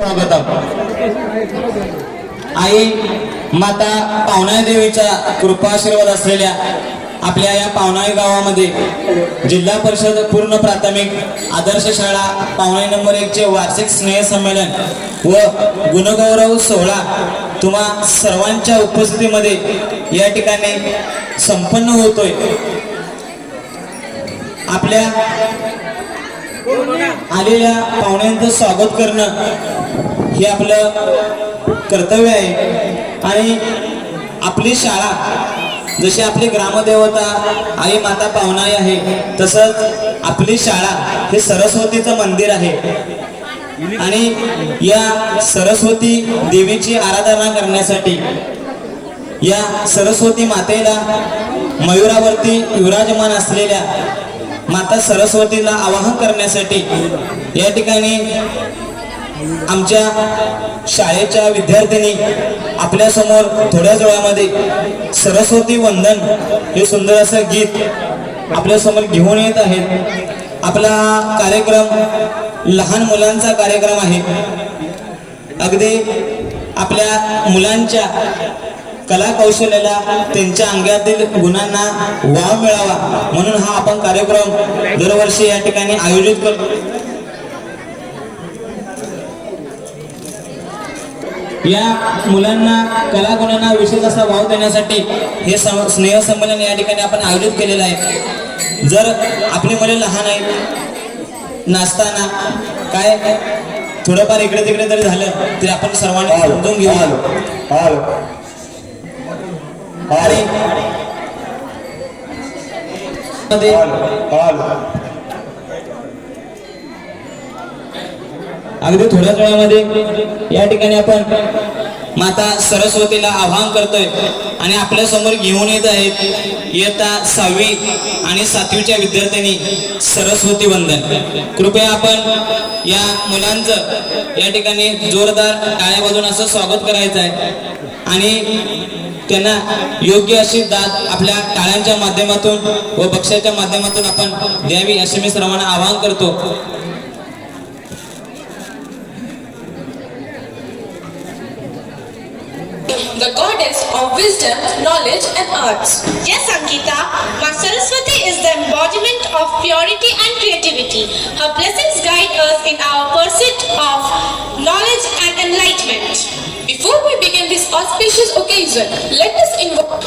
स्वागतम. आई माता पावनाई देवीच्या कृपाशीर्वाद असलेल्या आपल्या या पावनाई गावामध्ये जिल्हा परिषद पूर्ण प्राथमिक आदर्श शाळा पावनाई नंबर 1 चे वार्षिक स्नेह संमेलन व गुणगौरव सोहळा तुम्हा सर्वांच्या उपस्थितीमध्ये या ठिकाणी संपन्न होतोय. आपल्या आलेल्या पाहुण्यांचं स्वागत करणं हे आपलं कर्तव्य आहे आणि आपली शाळा जशी आपली ग्रामदेवता आई माता पावनाई आहे तसंच आपली शाळा हे सरस्वतीचं मंदिर आहे आणि या सरस्वती देवीची आराधना करण्यासाठी या सरस्वती मातेला मयुरावरती विराजमान असलेल्या माता सरस्वतीला आवाहन करण्यासाठी या ठिकाणी आमच्या शाळेच्या विद्यार्थ्यांनी आपल्या समोर थोड्याच वेळामध्ये सरस्वती वंदन हे सुंदर असं गीत आपल्या समोर घेऊन येत आहेत. आपला कार्यक्रम लहान मुलांचा कार्यक्रम आहे. अगदी आपल्या मुलांच्या कला कौशल्याला त्यांच्या अंगातील गुणांना वाव मिळावा म्हणून हा आपण कार्यक्रम दरवर्षी या ठिकाणी आयोजित करतो. या मुलांना कला गुणांना विशेष असा वाव देण्यासाठी हे स्नेह संमेलन या ठिकाणी आपण आयोजित केलेलं आहे. जर आपली मुले लहान आहेत नाचताना काय थोडंफार इकडे तिकडे जरी झालं तरी आपण सर्वांनी समजून घेऊया. अगदी थोड्याच वेळामध्ये या ठिकाणी आपण माता सरस्वतीला आवाहन करतोय आणि आपल्या समोर घेऊन येत आहेत इयत्ता 6वी आणि 7वीच्या विद्यार्थ्यांनी सरस्वती वंदन. कृपया आपण या मुलांचं या ठिकाणी जोरदार टाळ्या वाजवून असं स्वागत करायचं आहे आणि त्यांना योग्य अशी दाद आपल्या टाळ्यांच्या माध्यमातून व बक्षाच्या माध्यमातून आपण द्यावी असे मी सर्वांना आवाहन करतो. The goddess of wisdom, knowledge and arts. Yes, Ankita, Ma Saraswati is the embodiment of purity and creativity. Her blessings guide us in our pursuit of knowledge and enlightenment. Before we begin this auspicious occasion, let us invoke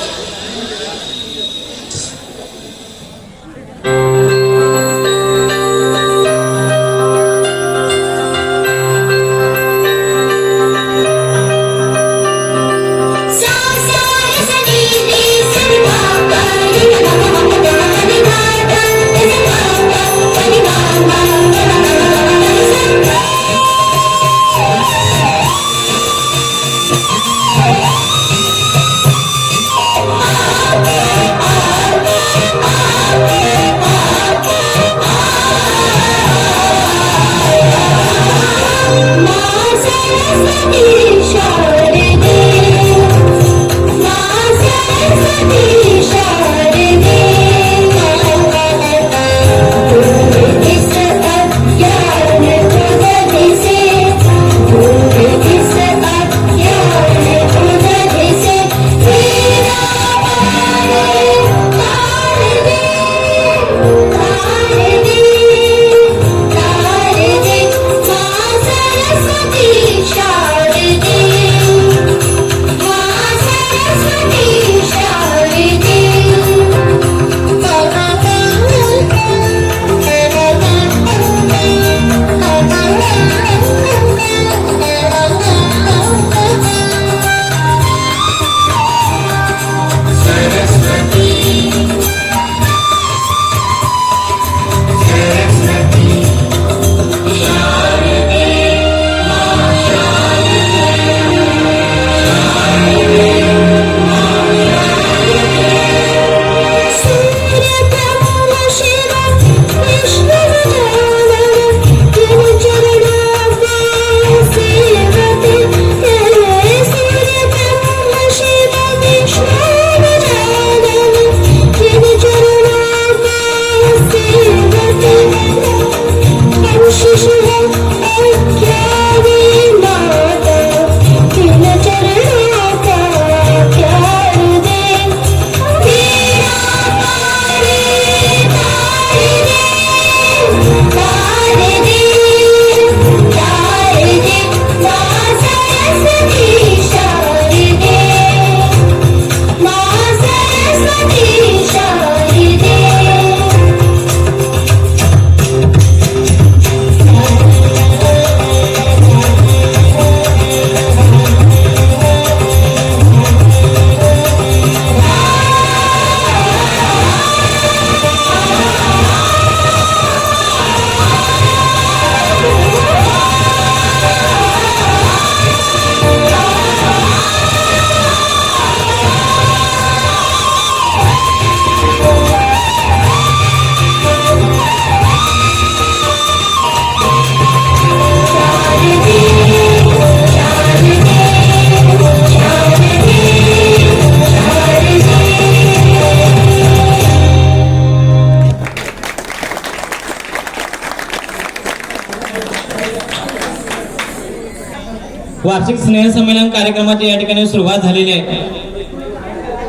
वार्षिक स्नेहसंमेलन कार्यक्रमाची या ठिकाणी सुरुवात झालेली आहे.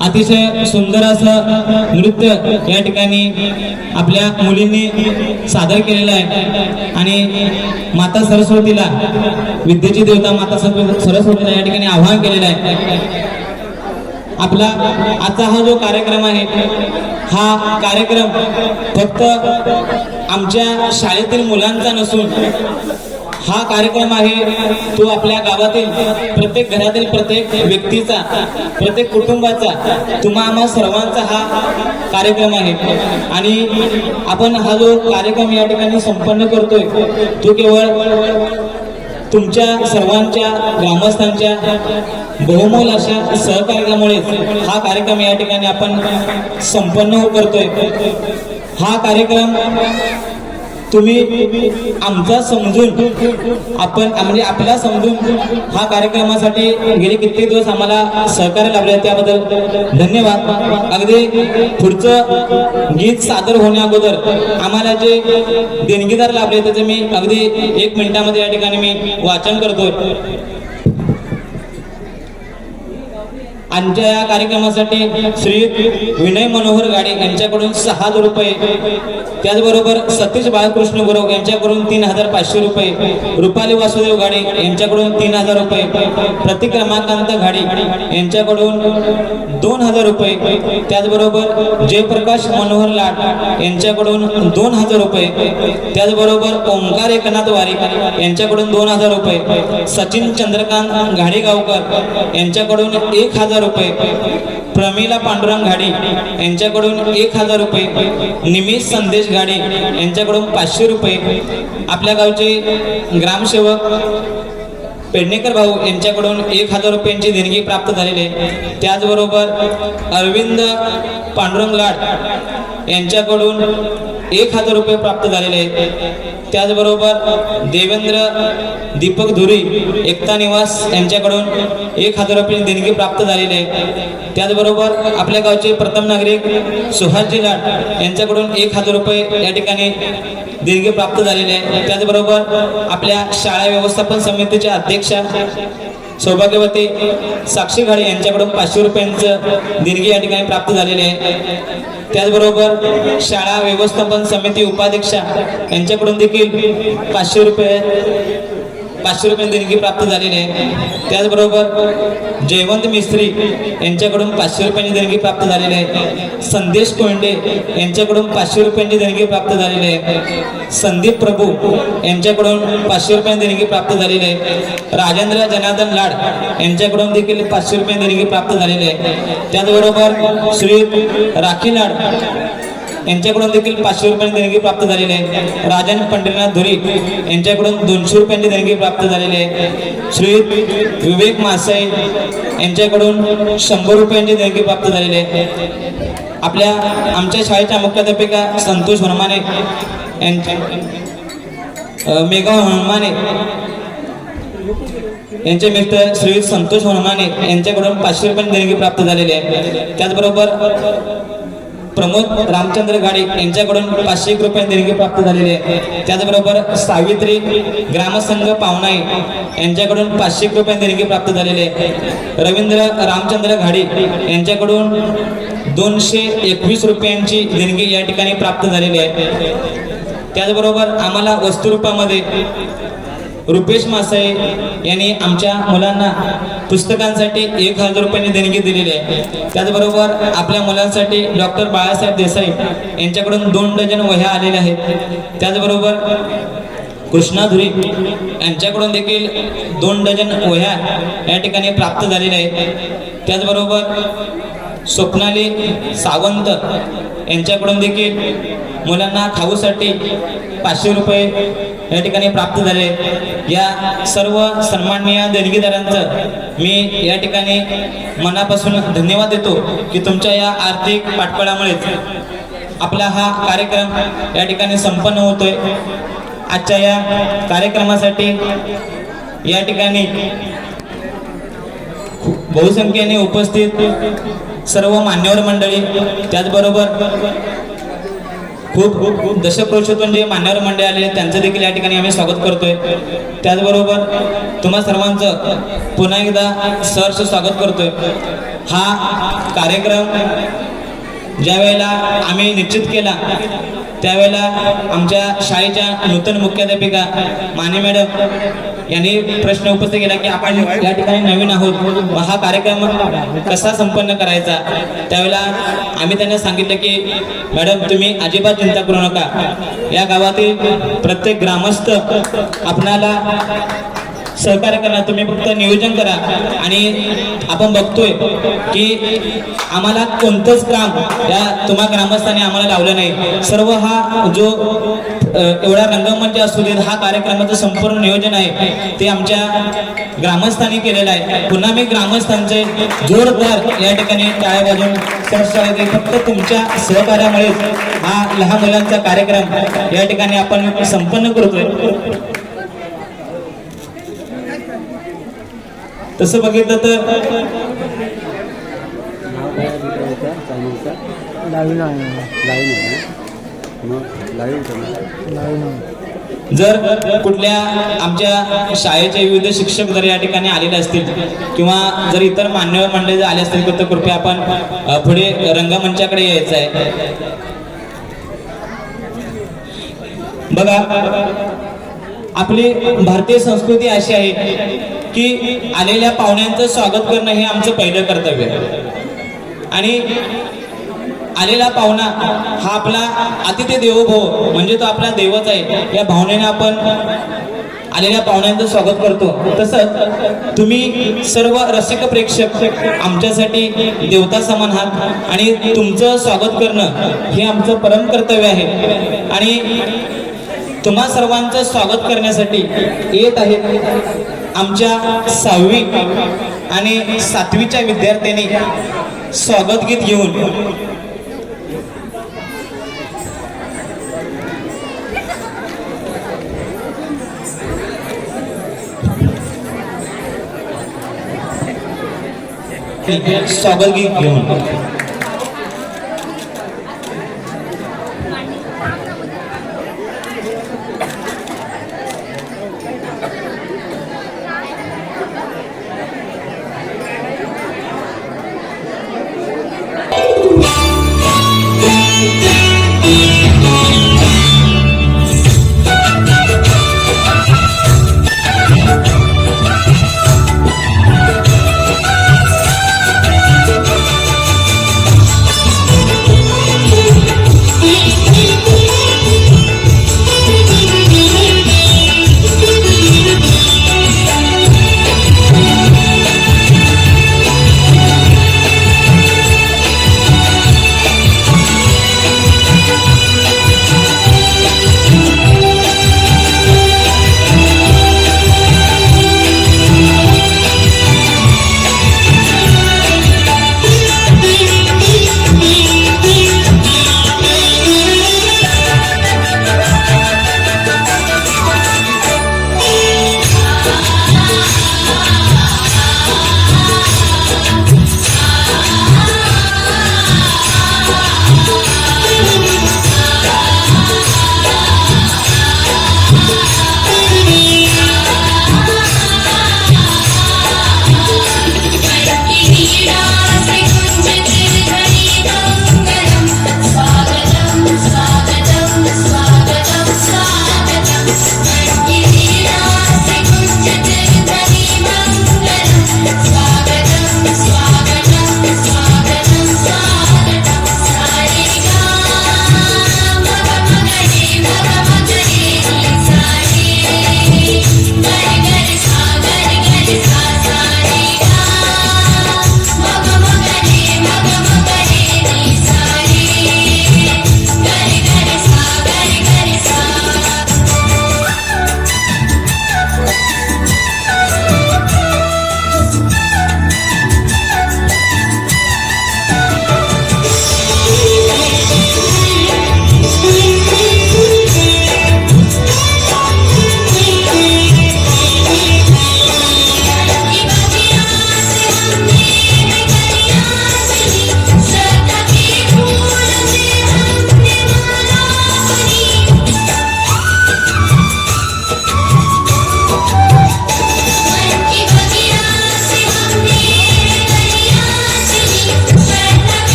अतिशय सुंदर असं नृत्य या ठिकाणी आपल्या मुलींनी सादर केलेलं आहे आणि माता सरस्वतीला, विद्येची देवता माता सरस्वतीला या ठिकाणी आवाहन केलेलं आहे. आपला आजचा हा जो कार्यक्रम आहे, हा कार्यक्रम फक्त आमच्या शाळेतील मुलांचा नसून हा कार्यक्रम आहे तो आपल्या गावातील प्रत्येक घरातील प्रत्येक व्यक्तीचा, प्रत्येक कुटुंबाचा, तुम्हा आम्हा सर्वांचा हा कार्यक्रम आहे. आणि आपण हा जो कार्यक्रम या ठिकाणी संपन्न करतोय तो केवळ तुमच्या सर्वांच्या ग्रामस्थांच्या बहुमोल अशा सहकार्यामुळे हा कार्यक्रम या ठिकाणी आपण संपन्न करतोय. हा कार्यक्रम तुम्ही आमचा समजून आपण म्हणजे आपला समजून हा कार्यक्रमासाठी गेले कित्येक दिवस आम्हाला सहकार्य लाभले, त्याबद्दल धन्यवाद. अगदी पुढचं गीत सादर होण्या अगोदर आम्हाला जे देणगीदार लाभले त्याचे मी अगदी 1 मिनिटामध्ये या ठिकाणी मी वाचन करतोय. आमच्या या कार्यक्रमासाठी श्री विनय मनोहर गाडे यांच्याकडून 6,000 रुपये, त्याचबरोबर सतीश बाळकृष्ण गुरव यांच्याकडून 3,500 रुपये, रुपाली वासुदेव गाडे यांच्याकडून 3,000 रुपये, प्रतीक रमाकांत घाडी यांच्याकडून 2,000 रुपये, त्याचबरोबर जयप्रकाश मनोहर लाड यांच्याकडून 2,000 रुपये, त्याचबरोबर ओंकार एकनाथ वारी यांच्याकडून 2,000 रुपये, सचिन चंद्रकांत घाडेगावकर यांच्याकडून 1,000 रुपये, प्रमिला पांडुरंग घाडी यांच्याकडून 1,000 रुपये, निमिष संदेश घाडी यांच्याकडून 500 रुपये, आपल्या गावचे ग्रामसेवक पेडणेकर भाऊ यांच्याकडून 1,000 रुपयांची देणगी प्राप्त झालेली आहे. त्याचबरोबर अरविंद पांडुरंग लाड यांच्याकडून 1,000 रुपये प्राप्त झालेले आहेत. त्याचबरोबर देवेंद्र दीपक धुरी एकता निवास यांच्याकडून 1,000 रुपये देणगी प्राप्त झालेली आहे. त्याचबरोबर आपल्या गावचे प्रथम नागरिक सुहासजी लाड यांच्याकडून 1,000 रुपये या ठिकाणी देणगी प्राप्त झालेली आहे. त्याचबरोबर आपल्या शाळा व्यवस्थापन समितीच्या अध्यक्षा सौभाग्यवती साक्षी घाडी यांच्याकडून 500 रुपयांचं देणगी या ठिकाणी प्राप्त झालेली आहे. त्याचबरोबर शाळा व्यवस्थापन समिती उपाध्यक्षा यांच्याकडून देखील 500 रुपये देणगी प्राप्त झालेली आहे. त्याचबरोबर जयवंत मिस्त्री यांच्याकडून 500 रुपयांची देणगी प्राप्त झालेली आहे. संदेश कोंडे यांच्याकडून 500 रुपयांची देणगी प्राप्त झालेली आहे. संदीप प्रभू यांच्याकडून 500 रुपयांची देणगी प्राप्त झालेली आहे. राजेंद्र जनार्दन लाड यांच्याकडून देखील 500 रुपयांची देणगी प्राप्त झालेली आहे. त्याचबरोबर श्री राखी लाड यांच्याकडून देखील 500 रुपयांची देणगी प्राप्त झालेली आहे. राजन पंढरीनाथ धुरी यांच्याकडून 200 रुपयांची देणगी प्राप्त झालेली आहे. श्री विवेक मासाई यांच्याकडून 100 रुपयांची देणगी प्राप्त झालेली आहे. आमच्या शाळेच्या मुख्याध्यापिका संतोष हनुमाने मेघा हनुमाने यांचे मिस्टर श्री संतोष हनुमाने यांच्याकडून 500 रुपयांची देणगी प्राप्त झालेली आहे. त्याचबरोबर प्रमोद रामचंद्र गाडे यांच्याकडून 501 रुपयांची देणगी प्राप्त झालेली आहे. त्याचबरोबर सावित्री ग्रामसंघ पावनाई यांच्याकडून 501 रुपयांची देणगी प्राप्त झालेली आहे. रवींद्र रामचंद्र घाडी यांच्याकडून 221 रुपयांची देणगी या ठिकाणी प्राप्त झालेली आहे. त्याचबरोबर आम्हाला वस्तुरूपामध्ये रुपेश मासाई यांनी आमच्या मुलांना पुस्तकांसाठी 1,000 रुपयांची देणगी दिलेली आहे. त्याचबरोबर आपल्या मुलांसाठी डॉक्टर बाळासाहेब देसाई यांच्याकडून 2 डझन वह्या आलेल्या आहेत. त्याचबरोबर कृष्णा धुरी यांच्याकडून देखील 2 डझन वह्या या ठिकाणी प्राप्त झालेल्या आहेत. त्याचबरोबर स्वप्नाली सावंत यांच्याकडून देखील मुलांना खाऊसाठी 500 रुपये या ठिकाणी प्राप्त झाले. या सर्व सन्माननीय देणगीदारांचं मी या ठिकाणी मनापासून धन्यवाद देतो की तुमच्या या आर्थिक पाठबळामुळे आपला हा कार्यक्रम या ठिकाणी संपन्न होतोय. आजच्या या कार्यक्रमासाठी या ठिकाणी बहुसंख्येने उपस्थित सर्व मान्यवर मंडळी, त्याचबरोबर खूप खूप खूप दशप्रोषातून जे मान्यवर मंडळी आले त्यांचं देखील या ठिकाणी आम्ही स्वागत करतोय. त्याचबरोबर तुम्हा सर्वांचं पुन्हा एकदा सहर्ष स्वागत करतोय. हा कार्यक्रम ज्या वेळेला आम्ही निश्चित केला त्यावेळेला आमच्या शाळेच्या नूतन मुख्याध्यापिका माने मॅडम यांनी प्रश्न उपस्थित केला की आपण या ठिकाणी नवीन आहोत, मग हा कार्यक्रम कसा संपन्न करायचा. त्यावेळेला आम्ही त्यांना सांगितलं की मॅडम तुम्ही अजिबात चिंता करू नका, या गावातील प्रत्येक ग्रामस्थ आपणाला सहकार्य करणार, तुम्ही फक्त नियोजन करा. आणि आपण बघतोय की आम्हाला कोणतंच काम या तुम्हा ग्रामस्थांनी आम्हाला लावलं नाही. सर्व हा जो एवढा रंगमंच असू देत, हा कार्यक्रमाचं संपूर्ण नियोजन आहे ते आमच्या ग्रामस्थांनी केलेलं आहे. पुन्हा मी ग्रामस्थांचे जोरदार या ठिकाणी टाळ्या वाजवून सरसावते. फक्त तुमच्या सहकार्यामुळेच हा लहान मुलांचा कार्यक्रम या ठिकाणी आपण संपन्न करतोय. तसं बघितलं तर जर कुठल्या आमच्या शाळेचे विविध शिक्षक जर या ठिकाणी आलेले असतील किंवा जर इतर मान्यवर मंडळी जर आले असतील तर कृपया आपण पुढे रंगमंचाकडे यायचं आहे. बघा, आपली भारतीय संस्कृती अशी आहे की आलेल्या पाहुण्यांचं स्वागत करणं हे आमचं पहिलं कर्तव्य आहे. आणि आलेला पाहुणा हा आपला अतिथी देवो भव म्हणजे तो आपला देवच आहे. या भावनेने आपण आलेल्या पाहुण्यांचं स्वागत करतो. तसंच तुम्ही सर्व रसिक प्रेक्षक आमच्यासाठी देवता समान आहात आणि तुमचं स्वागत करणं हे आमचं परम कर्तव्य आहे. आणि तुम्हा सर्वांचं स्वागत करण्यासाठी येत आहेत आमच्या 6वी आणि 7वीच्या विद्यार्थ्यांनी स्वागत गीत घेऊन. स्वागत गीत घेऊन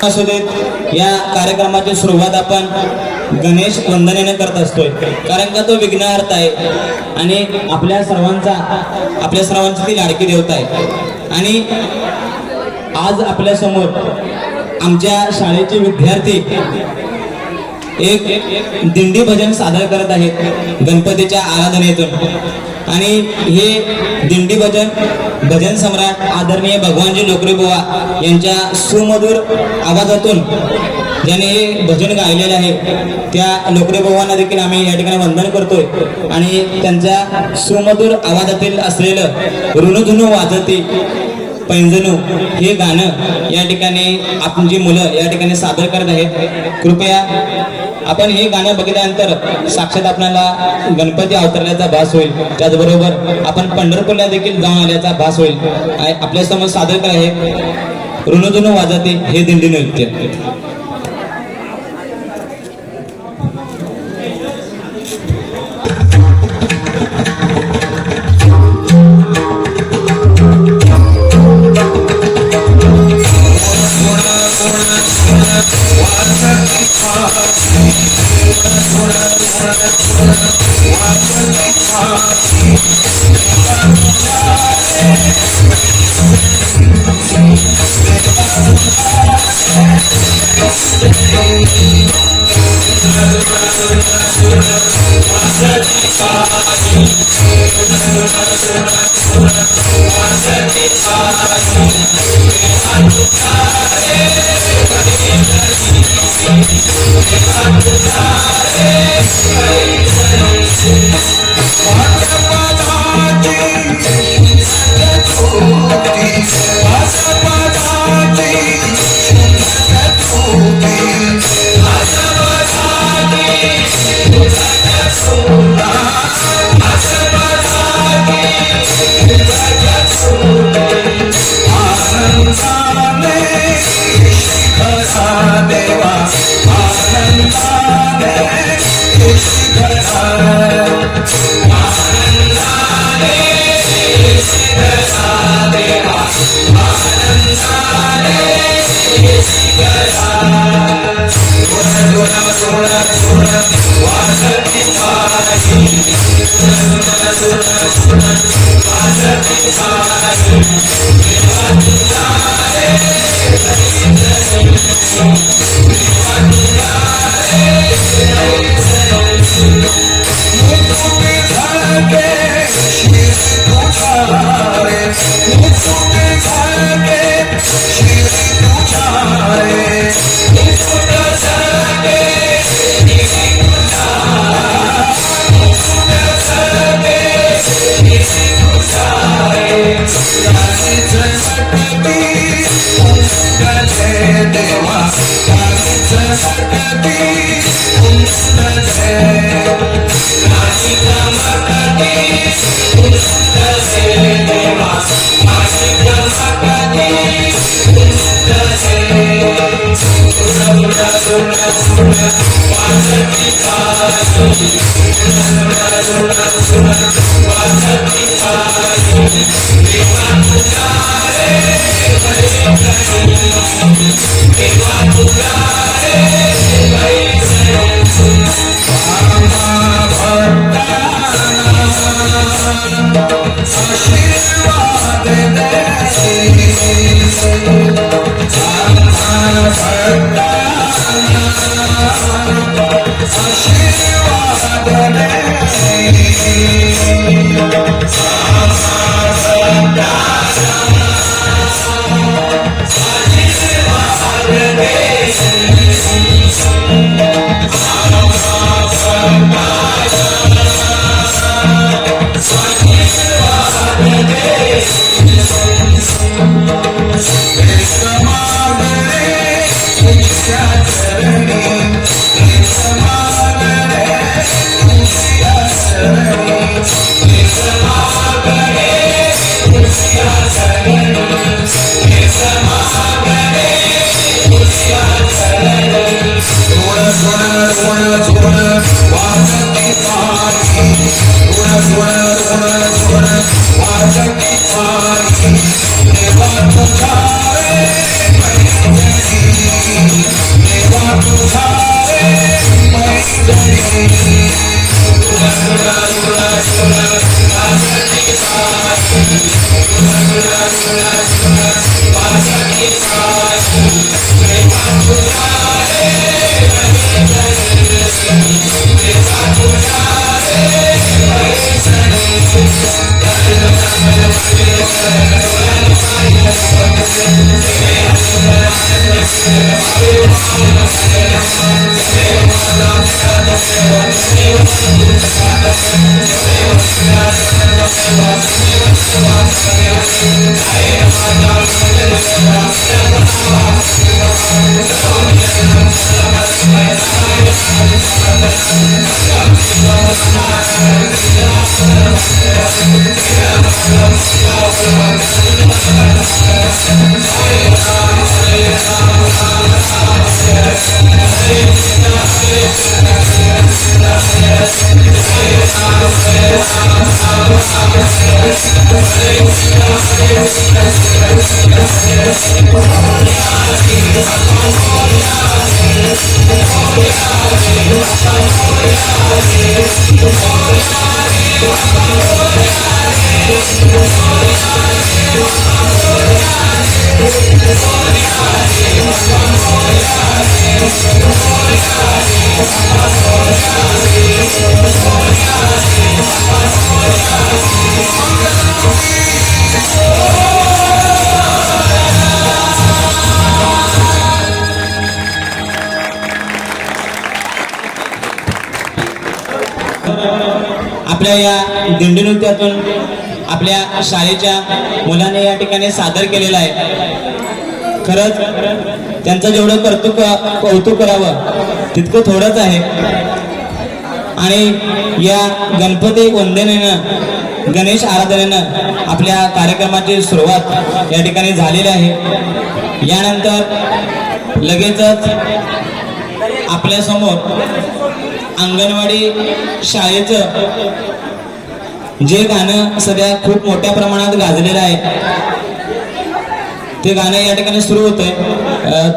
असू देत, या कार्यक्रमाची सुरुवात आपण गणेश वंदनेने करत असतोय, कारण का तो विघ्नहर्ता आहे आणि आपल्या सर्वांची ती लाडकी देवता आहे. आणि आज आपल्या समोर आमच्या शाळेचे विद्यार्थी एक दिंडी भजन सादर करत आहेत गणपतीच्या आराधनेतून. आणि हे दिंडी भजन सम्राट आदरणीय भगवानजी लोकरे बुवा यांच्या सुमधुर आवाजातून ज्याने हे भजन गायलेले आहे, त्या लोकरे बुवांना देखील आम्ही या ठिकाणी वंदन करतोय. आणि त्यांच्या सुमधुर आवाजातील असलेलं ऋणधुनू वाजती पैंजणू हे गाणं या ठिकाणी आपली मुलं या ठिकाणी सादर करत आहेत. कृपया आपण हे गाणं बघितल्यानंतर साक्षात आपल्याला गणपती अवतरल्याचा भास होईल, त्याचबरोबर आपण पंढरपूरला देखील जाऊन आल्याचा भास होईल. आपल्या समोर सादर करत आहेत ऋणधुनू वाजते हे दिंडी नृत्य. आपल्या या दिंडी नृत्यातून आपल्या शाळेच्या मुलाने या ठिकाणी सादर केलेला आहे. खरंच त्यांचं जेवढं कौतुक करावं तितकं थोडंच आहे. आणि या गणपती वंदनेनं गणेश आराधनेनं आपल्या कार्यक्रमाची सुरुवात या ठिकाणी झालेली आहे. यानंतर लगेचच आपल्या समोर अंगणवाडी शाळेचं जे गाणं सध्या खूप मोठ्या प्रमाणात गाजलेलं आहे ते गाणं या ठिकाणी सुरू होतंय.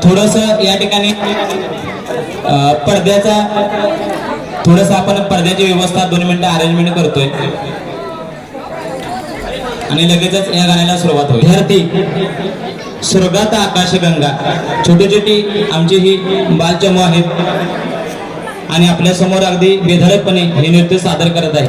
थोडंसं या ठिकाणी थोडंसं आपण पडद्याची व्यवस्था 2 मिनिटं अरेंजमेंट करतोय आणि लगेचच या गाण्याला सुरुवात होईल. विद्यार्थी स्वर्गात आकाशगंगा छोटी छोटी आमची ही बालचमू आहेत आणि आपल्या समोर अगदी बेधडकपणे हे नृत्य सादर करत आहे.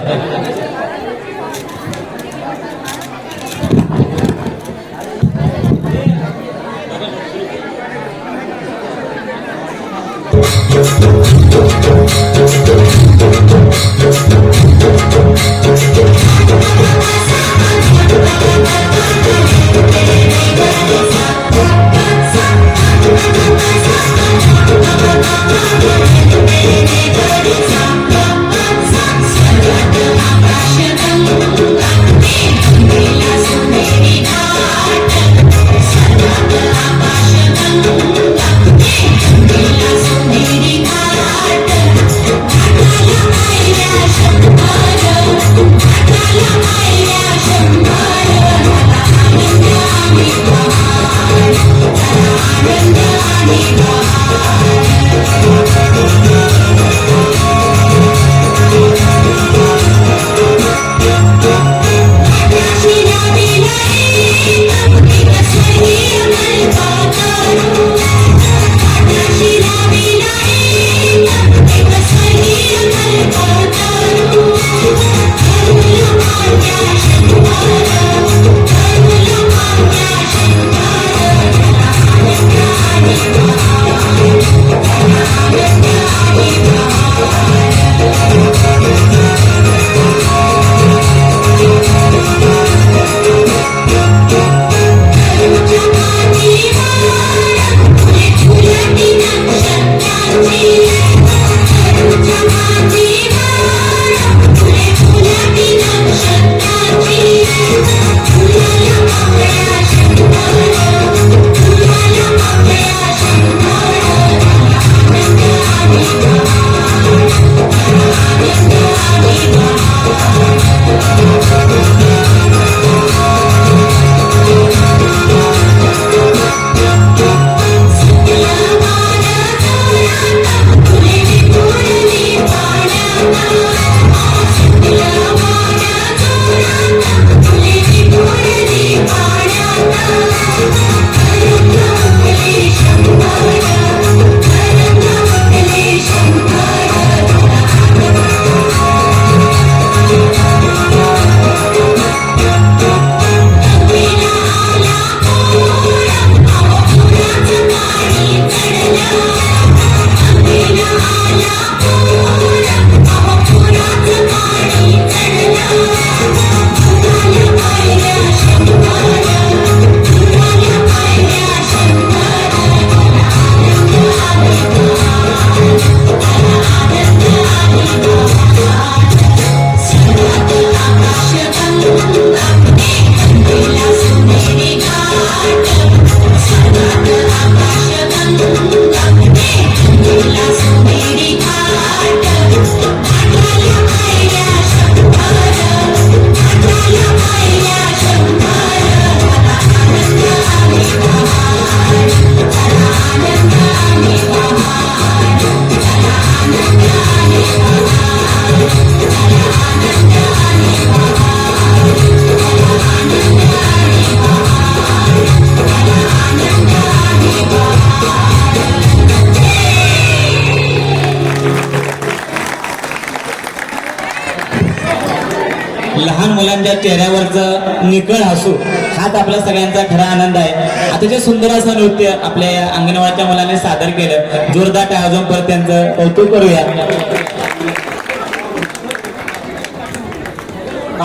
लहान मुलांच्या चेहऱ्यावरचं निखळ हसू हाच आपल्या सगळ्यांचा खरा आनंद आहे. अतिशय सुंदर असं नृत्य आपल्या या अंगणवाडीच्या मुलांनी सादर केलं. जोरदार टाळ्या वाजवून परत त्यांचं कौतुक करूया.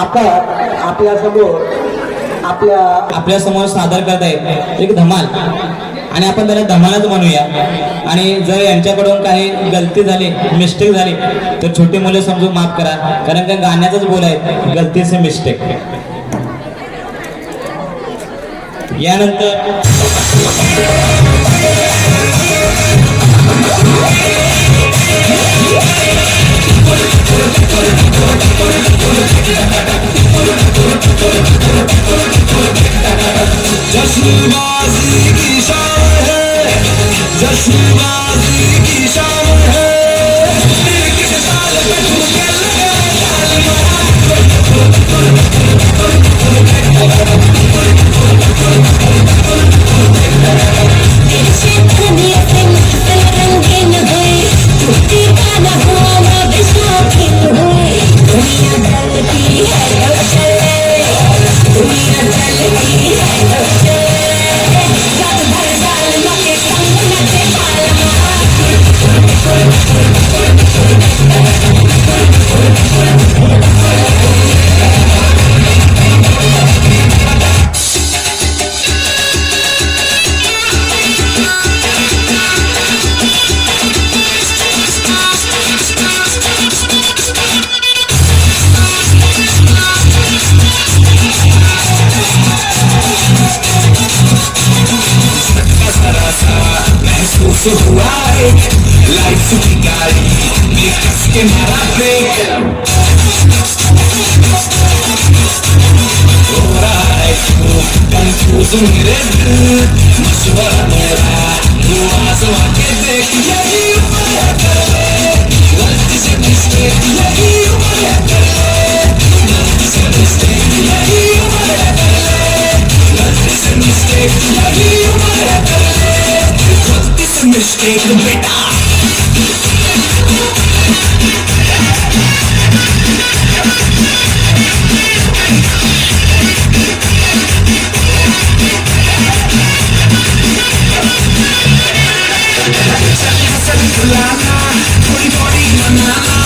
आता आपल्या समोर सादर करतायत एक धमाल, आणि आपण त्याला धमालच म्हणूया. आणि जर यांच्याकडून काही गलती झाली, मिस्टेक झाली, तर छोटी मुलं समजून माफ करा, कारण का गाण्याचंच बोल आहे, गलती से मिस्टेक. यानंतर जश्नबाजी की शान है, जश्नबाजी की शान है, दिल के ताल पे ठुमके लगा हुआ है लाइफ की गाड़ी में कस के मारा ब्रेक हो रहा है क्यों कंफ्यूज मेरे दिल मशवरा मेरा तू आजमा के देख यही उम्र है कर ले गलती से मिस्टेक यही उम्र है कर ले गलती से मिस्टेक यही उम्र है कर ले गलती से मिस्टेक यही उम्र है कर ले गलती से मिस्टेक बेटा थोड़ी बॉडी बनाना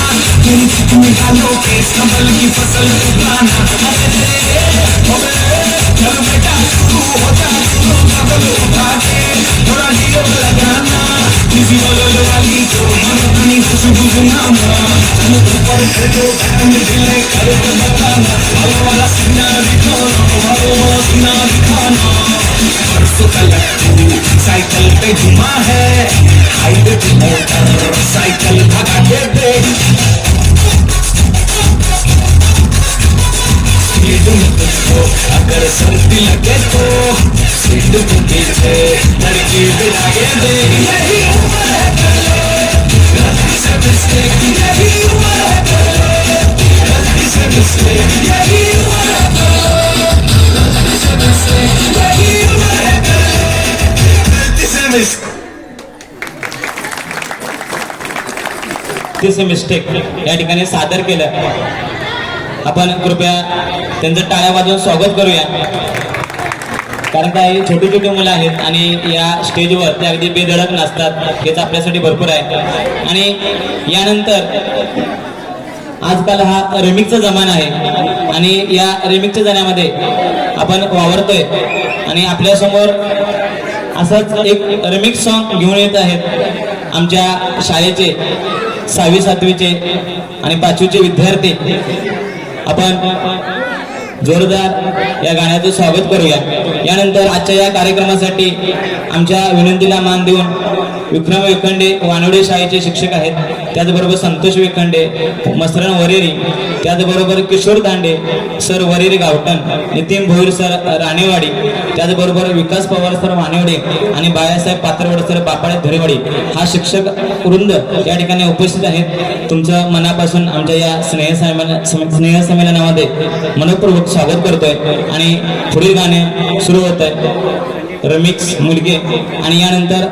तुम निकालो केस कमल की फसल उगाना चलो बेटा शुरू होता कमल उठा के थोड़ा हीरो लगाना किसी बोलो वाली को मनोनी खुशबू सुनाना ऊपर से जो टाइम दिले कर बताना हवा वाला सीना दिखाना हवा वाला सीना दिखाना परसों का लट्टू साइकिल पे घुमा है हाईवे पे मोटर साइकिल भगा के देख स्पीड में तुझको अगर सर्दी लगे तो सीट को पीछे लड़की बिठा के देख यही उम्र है कर ले गलती से मिस्टेक यही उम्र है कर ले गलती से मिस्टेक यही उम्र है कर ले गलती से मिस्टेक यही उम्र है कर ले गलती से मिस्टेक मिस्टेक या ठिकाणी सादर केलं. आपण कृपया त्यांचं टाळ्या वाजवून स्वागत करूया, कारण काही छोटी छोटी मुलं आहेत आणि या स्टेजवर ते अगदी बेधडक नसतात, हेच आपल्यासाठी भरपूर आहे. आणि यानंतर आजकाल हा रिमिक्सचा जमाना आहे आणि या रिमिक्सच्या जमान्यामध्ये आपण वावरतोय आणि आपल्यासमोर असंच एक रिमिक्स सॉन्ग घेऊन येत आहेत आमच्या शाळेचे 6वी 7वीचे आणि 5वीचे विद्यार्थी. आपण जोरदार या गाण्याचं स्वागत करूया. यानंतर आजच्या या कार्यक्रमासाठी आमच्या विनंतीला मान देऊन विक्रम वेखंडे वानवडे शाळेचे शिक्षक आहेत, त्याचबरोबर संतोष वेखंडे, मसरण वरेरी, त्याचबरोबर किशोर दांडे सर वरेरी गावठण, नितीन भोईर सर राणेवाडी, त्याचबरोबर विकास पवार सर वाणेवाडी आणि बाळासाहेब पात्रवड सर बापाळे धरेवाडी हा शिक्षक वृंद या ठिकाणी उपस्थित आहेत. तुमचं मनापासून आमच्या या स्नेहसंमेलनामध्ये मनपूर्वक स्वागत करतोय. आणि पुढील गाणे सुरू होत आहे रिमिक्स मुलगे, आणि यानंतर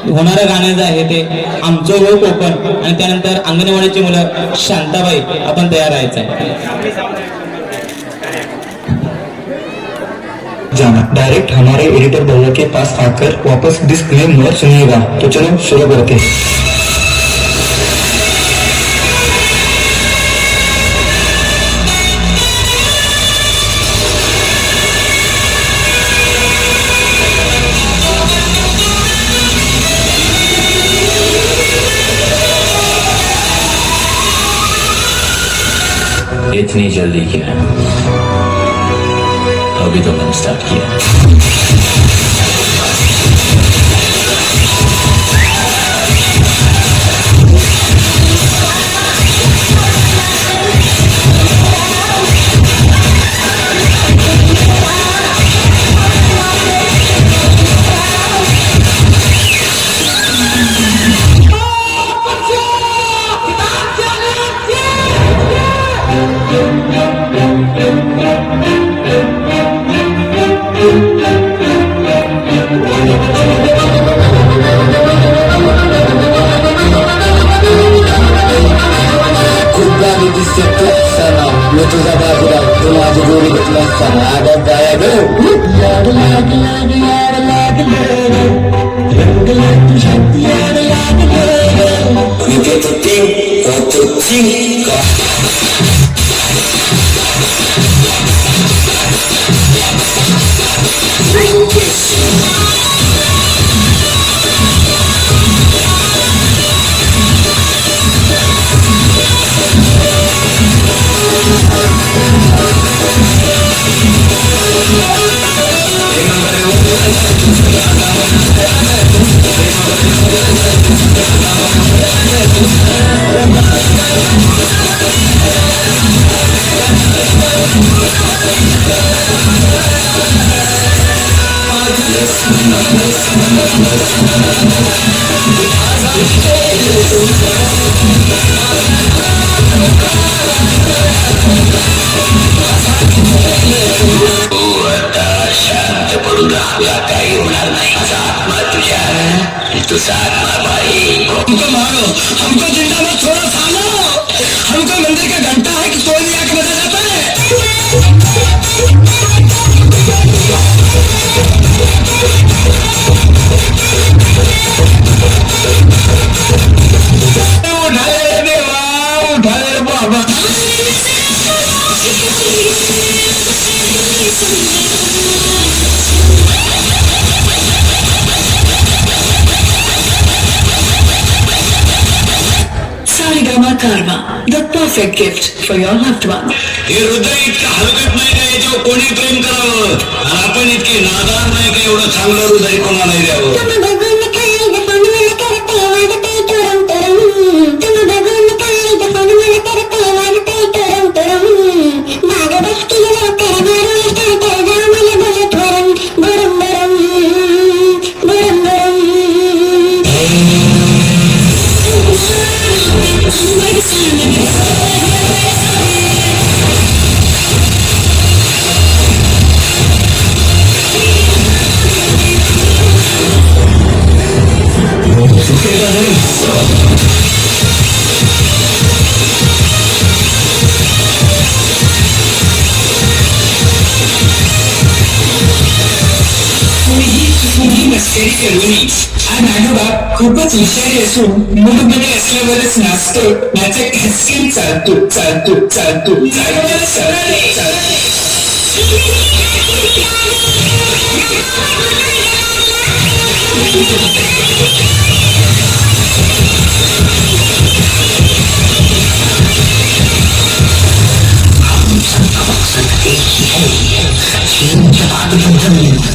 होणारं गाणं जे आहे ते आमचं हो कोकण, आणि त्यानंतर अंगणवाडीची मुलं शांताबाई आपण तयार राहायचं आहे. जाना, डायरेक्ट हमारे एडिटर भैया के पास आकर वापस डिस्क में मोड़ सुनिएगा। तो चलो शुरू करते हैं। इतनी जल्दी क्या? अभी तो मैंने स्टार्ट किया। तुझा बाजूला तू माझी गोरी घेतला असताना आगात जाया ग याड लाग लाग याड लागले रंग लाग तुझ्या याड लागले इथे तो ting otro cinco तुझा आत्मा भाई हमको मारो, हमको जिंदा मत छोड़ो सालो, हमको मंदिर का घंटा है कि कोई भी आके बजा जाता है। उठा ले देवा, उठा ले बाबा। Saregama Karma, the perfect gift for your loved one. हे हृदय इतकं हलकट नाही का याच्यावर कोणी प्रेम करावं, आणि आपण इतके नादान नाही का एवढं चांगलं हृदय कोणा नाही द्यावं. मस्करी करूनही हा नानोबा खूपच हुशारी असून मूडमध्ये असल्यावरच नाचतो, नाचक हसकेन चालतो चालतो चालतो चालतो चालतो चालतो. Yeah.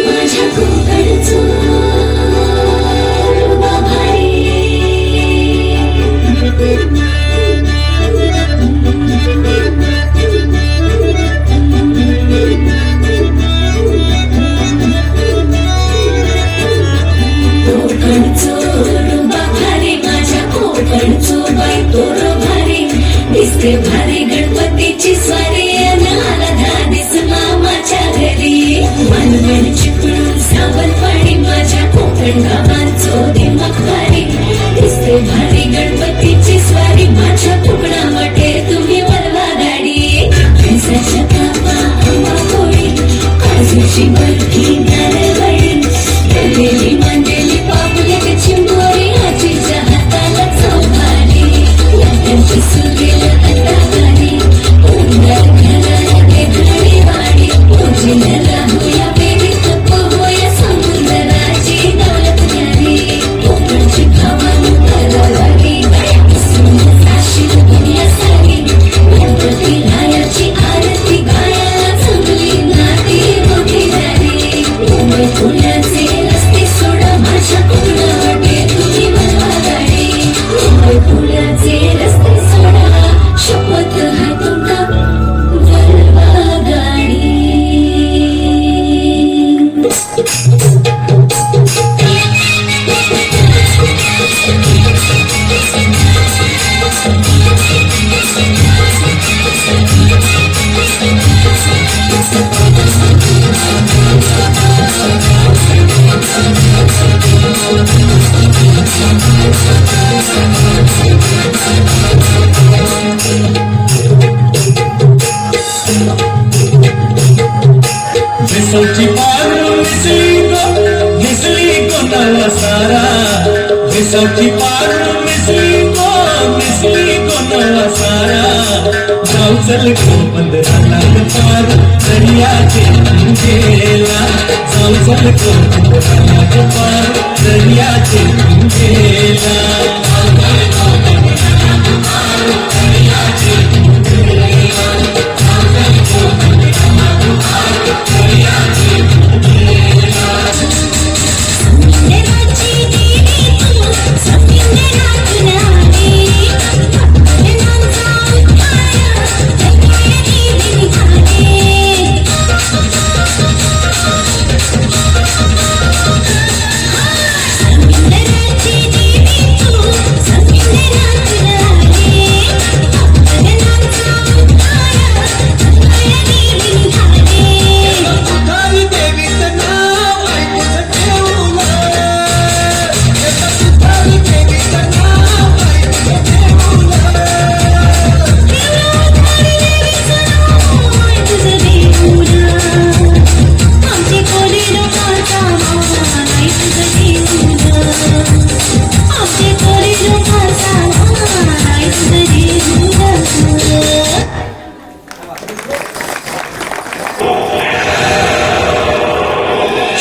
माझ्या कोकणचं भारी कोकणचं रुबा भारी माझ्या कोकणचं बाई तोर भारी दिसते भारी गणपतीची स्वारी आला धाडीस मामाच्या घरी मालवण चिपळूण सावंतवाडी माझ्या कोकण गावांचो दिमाग भारी दिसते भारी गणपतीची स्वारी माझ्या कोकणामध्ये तुम्ही वळवा गाडी केसाच्या कापा आंबा पोळी काजूची बर्फी नारळवडी तळलेली मांडलेली पापलेट चिंबोरी आजीच्या हाताला चौभारी लग्नाची सुगेला हाताखाली उंदर घराला घरी वाडी पूजेला राहूया बेबीत पोहोया समुद्राची दौलत घ्यावी कोकणची भावानं करावी साशी दुनिया सारी गणपती रायाची आरती गायाला चांगली नाती मोठी झाली मुंबई पुण्याचे रस्ते सोडा माझ्या कोकणामध्ये तुम्ही बनवा गाडी मुंबई पुण्याचे रस्ते सोडा शपथ आहे तुमका वळवा गाडी मिसळची पारू मिसळी कोणाला सारा मिसळची पारू मिसळी कोणाला सारा जाऊ चल को पंधराला पार दर्याचे गेला जाऊ चल को पंधराला पार दर्याचे गेला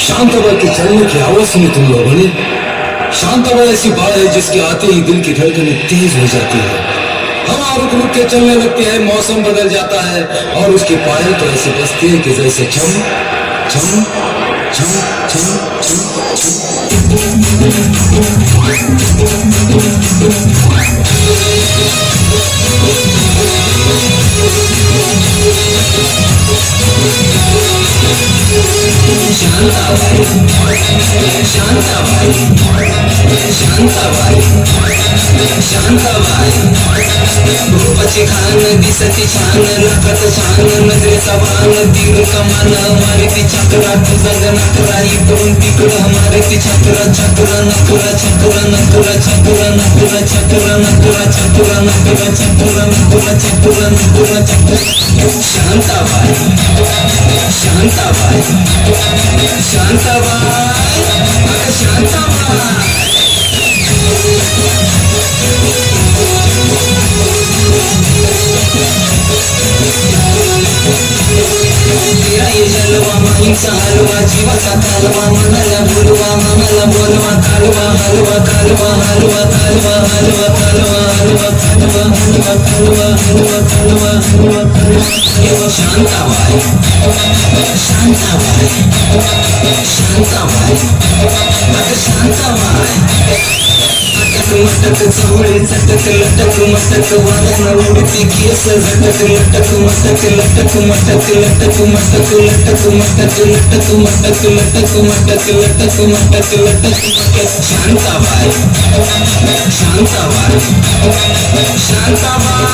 शांताबाई के चलने की आवाज सुनी तुम लोगों ने? शांताबाई ऐसी बात है जिसके आते ही दिल की धड़कनें तेज हो जाती है, हवा रुक रुक के चलने लगती है, मौसम बदल जाता है और उसकी पायल तो ऐसे बजती है कि जैसे छम छम छम छम छम रूपाची खान दिसती छान नकत छान नजरेचा बाण तीर कमान मारती छाकरा तुझा नकरा इकडून तिकडं मारती छाकरा छाकरा नकरा छाकरा नकरा छाकरा नकरा छाकरा नकरा छाकरा नकरा छाकरा नकरा छाकरा नकरा छाकरा शांताबाई शांताबाई शांताबाई शांताबाई तेरा ये जलवा माईचा हलवा जीवाचा कालवा मनाला बोलवा मनाला बोलवा कालवा हलवा कालवा हलवा कालवा हलवा कालवा हलवा कालवा हलवा कालवा हलवा कालवा हलवा कालवा शांताबाई शांताबाई शांताबाई अगं शांताबाई मटक चवळे चटक लटक मटक वागण उडती केस झटक लटक मटक लटक मटक लटक मटक लटक मटक लटक मटक लटक मटक लटक मटक लटक शांताबाई शांताबाई शांताबाई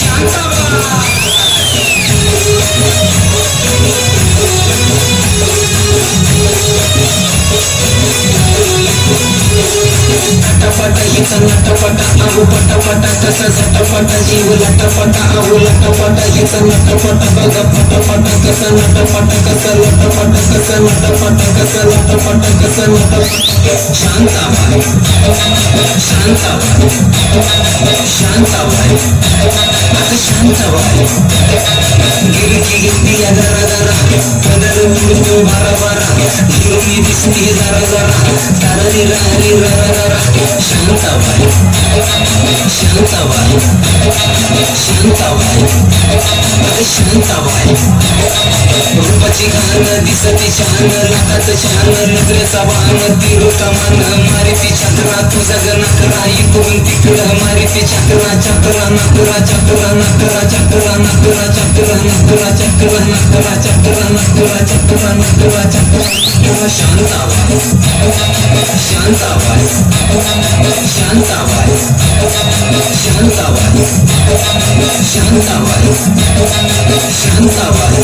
शांताबाई टपटा हिचा नटपटा अहो पटापटा कसा झटपटा जीव लटपटा अहो लटपटा हिचा नटपटा बघा पटापटा कसा नटपटा कसा लटपटा कसा नटपटा कसा लटपटा कसा नटपटा शांताबाई शांताबाई शांताबाई आता शांताबाई गिरी की गिरती जरा जरा पदर उडतो बारा बारा हिरवी दिसती जरा जरा तारा रारी रा शांताबाई शांताबाई शांताबाई अरे शांताबाई रूपाची घाण दिसती छान लाखात छान नजरेचा बाण तिरू कमान मारिती चक्रा तुझा नकरा इकडून तिकडं मारिती चक्रा चक्रा नकरा चक्रा नकरा चक्रा नकरा चक्रा नकरा चक्रा नकरा चक्रा नकरा चक्रा नकरा चक्रा शांताबाई शांताबाई शांताबाई शांताबाई शांताबाई शांताबाई शांताबाई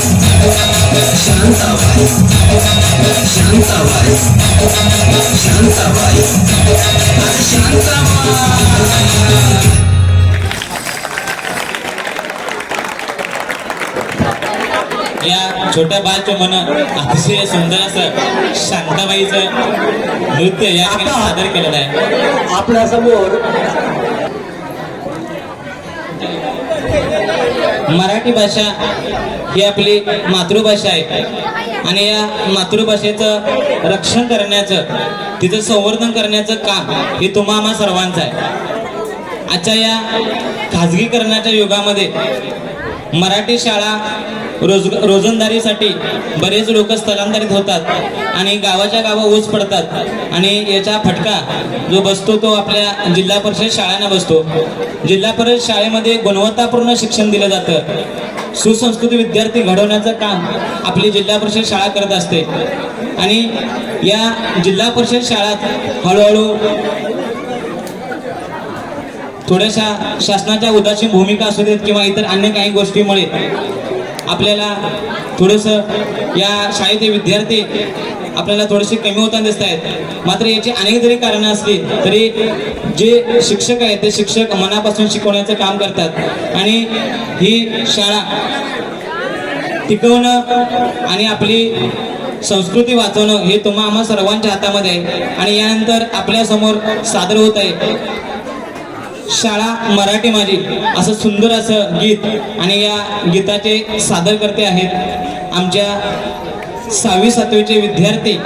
शांताबाई शांताबाई शांताबाई या छोट्या बाळाचं मन अतिशय सुंदर असं शांताबाईचं नृत्य या ठिकाणी सादर केलेलं आहे. आपल्या समोर मराठी भाषा ही आपली मातृभाषा आहे आणि या मातृभाषेचं रक्षण करण्याचं तिचं संवर्धन करण्याचं काम हे तुम्हा आम्हा सर्वांचं आहे. आजच्या या खाजगीकरणाच्या युगामध्ये मराठी शाळा रोजंदारीसाठी बरेच लोक स्थलांतरित होतात आणि गावाच्या गावा ऊस पडतात आणि याचा फटका जो बसतो तो आपल्या जिल्हा परिषद शाळांना बसतो. जिल्हा परिषद शाळेमध्ये गुणवत्तापूर्ण शिक्षण दिलं जातं. सुसंस्कृत विद्यार्थी घडवण्याचं काम आपली जिल्हा परिषद शाळा करत असते आणि या जिल्हा परिषद शाळात हळूहळू थोड्याशा शासनाच्या उदासीन भूमिका असू देत किंवा इतर अन्य काही गोष्टीमुळे आपल्याला थोडंसं या शाळेचे विद्यार्थी आपल्याला थोडेसे कमी होताना दिसत आहेत. मात्र याची अनेक जरी कारणं असली तरी जे शिक्षक आहेत ते शिक्षक मनापासून शिकवण्याचं काम करतात आणि ही शाळा टिकवणं आणि आपली संस्कृती वाचवणं हे तुम्हा आम्हा सर्वांच्या हातामध्ये आहे. आणि यानंतर आपल्यासमोर सादर होत आहे शाळा मराठी माझी असं सुंदर असं गीत आणि या गीताचे सादर करते आहेत आमच्या 6वी 7वीचे विद्यार्थी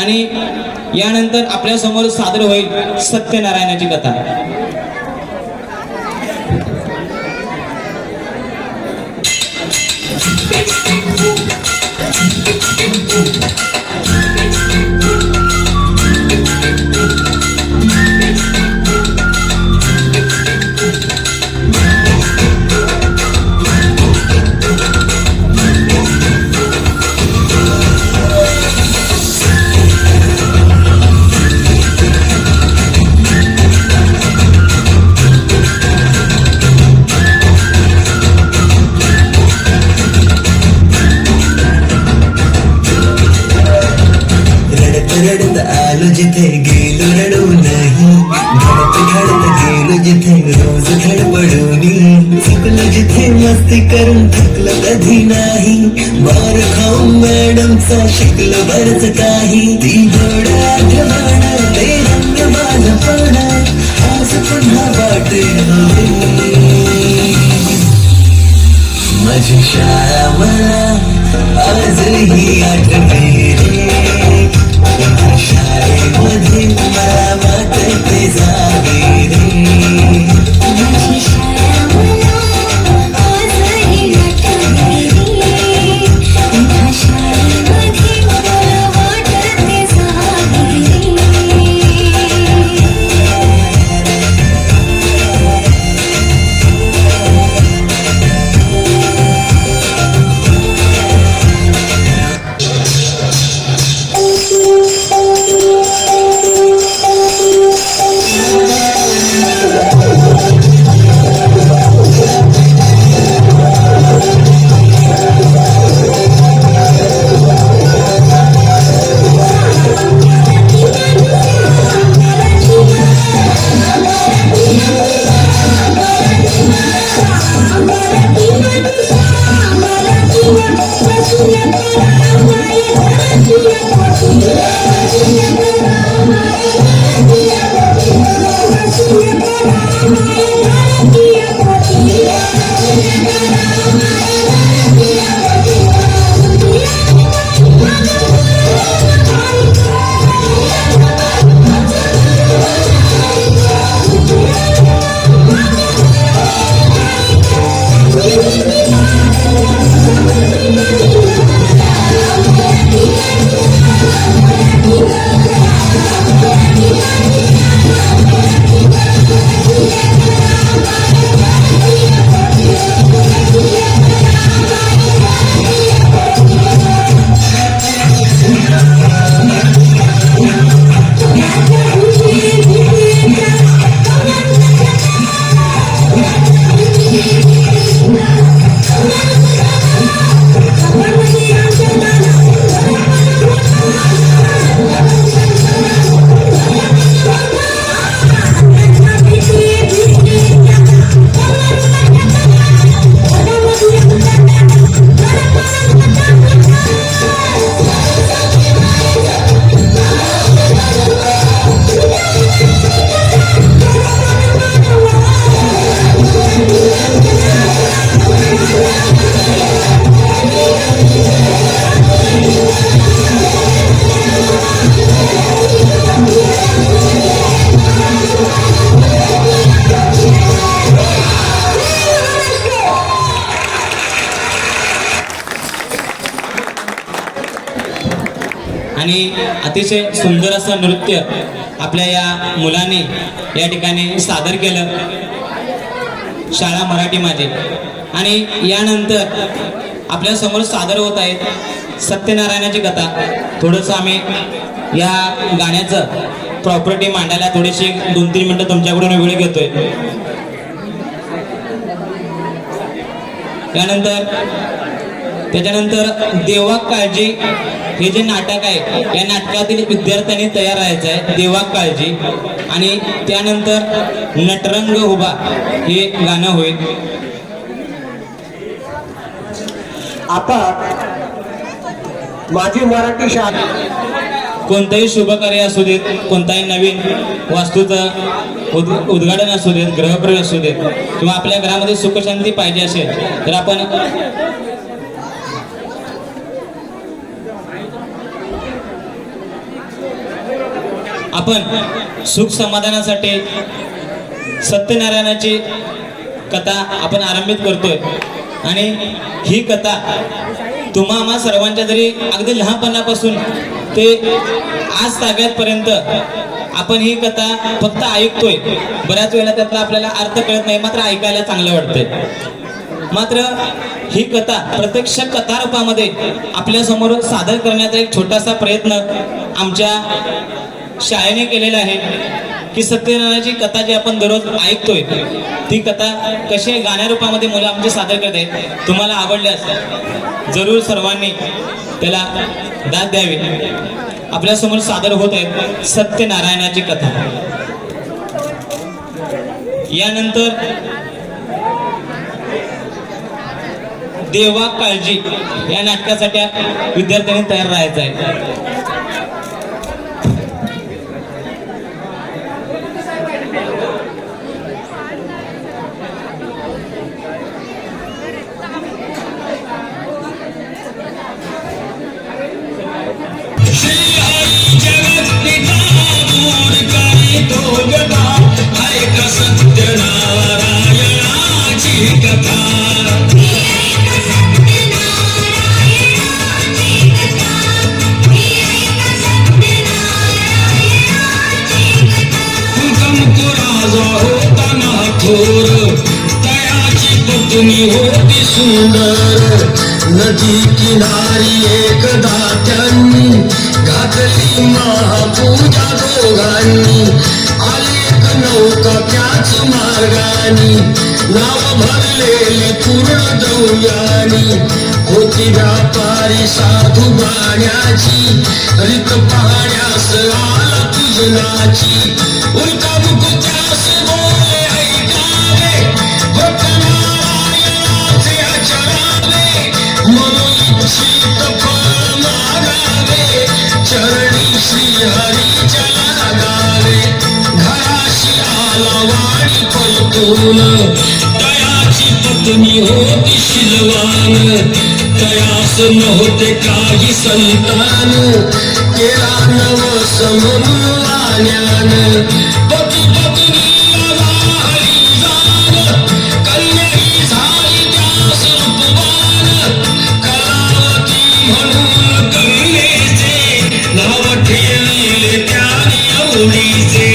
आणि यानंतर आपल्यासमोर सादर होईल सत्यनारायणाची कथा. रडत आलो जिथे गेलो रडू नाही घडत घडत गेलो जिथे रोज धडपडूनी चुकलो जिथे मस्ती करून थकलो कधी नाही मार खाऊन मॅडमचा शिकलो बरच काही ती गोड आठवण ते रंग बालपण आज पुन्हा वाटे हवे माझी शाळा मला आजही आठवते रे, पुन्हा शाळेमध्ये मला वाटते जावे रे. माझी शाळा मला आजही आठवते रे, पुन्हा शाळेमध्ये मला वाटते जावे रे. आणि अतिशय सुंदर असं नृत्य आपल्या या मुलाने या ठिकाणी सादर केलं, शाळा मराठी माझी. आणि यानंतर आपल्या समोर सादर होत आहेत सत्यनारायणाची कथा. थोडंसं आम्ही या गाण्याचं प्रॉपर्टी मांडायला थोडीशी 2-3 मिनिटं तुमच्याकडून वेळ घेतोय. त्याच्यानंतर देवा काळजी हे जे नाटक आहे, या नाटकातील विद्यार्थ्यांनी तयार राहायचं आहे, देवा काळजी. आणि त्यानंतर नटरंग उभा हे गाणं होईल. आता माझी मराठी शाळा कोणतंही शुभकार्य असू देत, कोणताही नवीन वास्तूचं उद्घाटन असू देत, गृहप्रवेश असू देत, किंवा आपल्या घरामध्ये सुखशांती पाहिजे असेल तर आपण सुख समाधानासाठी सत्यनारायणाची कथा आपण आरंभित करतोय. आणि ही कथा तुम्हा आम्हा सर्वांच्या जरी अगदी लहानपणापासून ते आज ताब्यातपर्यंत आपण ही कथा फक्त ऐकतोय. बऱ्याच वेळेला त्यातला आपल्याला अर्थ कळत नाही, मात्र ऐकायला चांगलं वाटतंय. मात्र ही कथा प्रत्यक्ष कथा रूपामध्ये आपल्या समोर सादर करण्याचा एक छोटासा प्रयत्न आमच्या शाळेने केलेला आहे की सत्यनारायणाची कथा जी आपण दररोज ऐकतोय ती कथा कशी गाण्या रूपामध्ये मुलं आमचे सादर करत आहेत. तुम्हाला आवडल्यास जरूर सर्वांनी त्याला दाद द्यावी. आपल्या समोर सादर होत आहे सत्यनारायणाची कथा. यानंतर देवा काळजी या नाटकासाठी विद्यार्थ्यांनी तयार राहायचं आहे. सुंदर नदी किनारी एकदा त्यांनी घातली महापूजा दोघांनी आली एक नौका त्याच मार्गानी नाव भरलेली पूर्ण दौयानी होती व्यापारी साधू बाण्याची रीत पाहण्यास आला पूजनाची उलटा मुकुटास बोले ऐकावे भक्त नारायणाचे आचरावे मनोइच्छित फळ मागावे चरणी श्री हरीच्या लागावे घराशी आला वाणी परतून तयाची पत्नी होती शिलवान तयास नव्हते काही संतान केला नवस म्हणून वाण्यान पती पत्नीला वाहली जाण कन्या ही झाली त्यास रूपवान कलावती म्हणून कन्येचे नाव ठेवले त्याने आवडीचे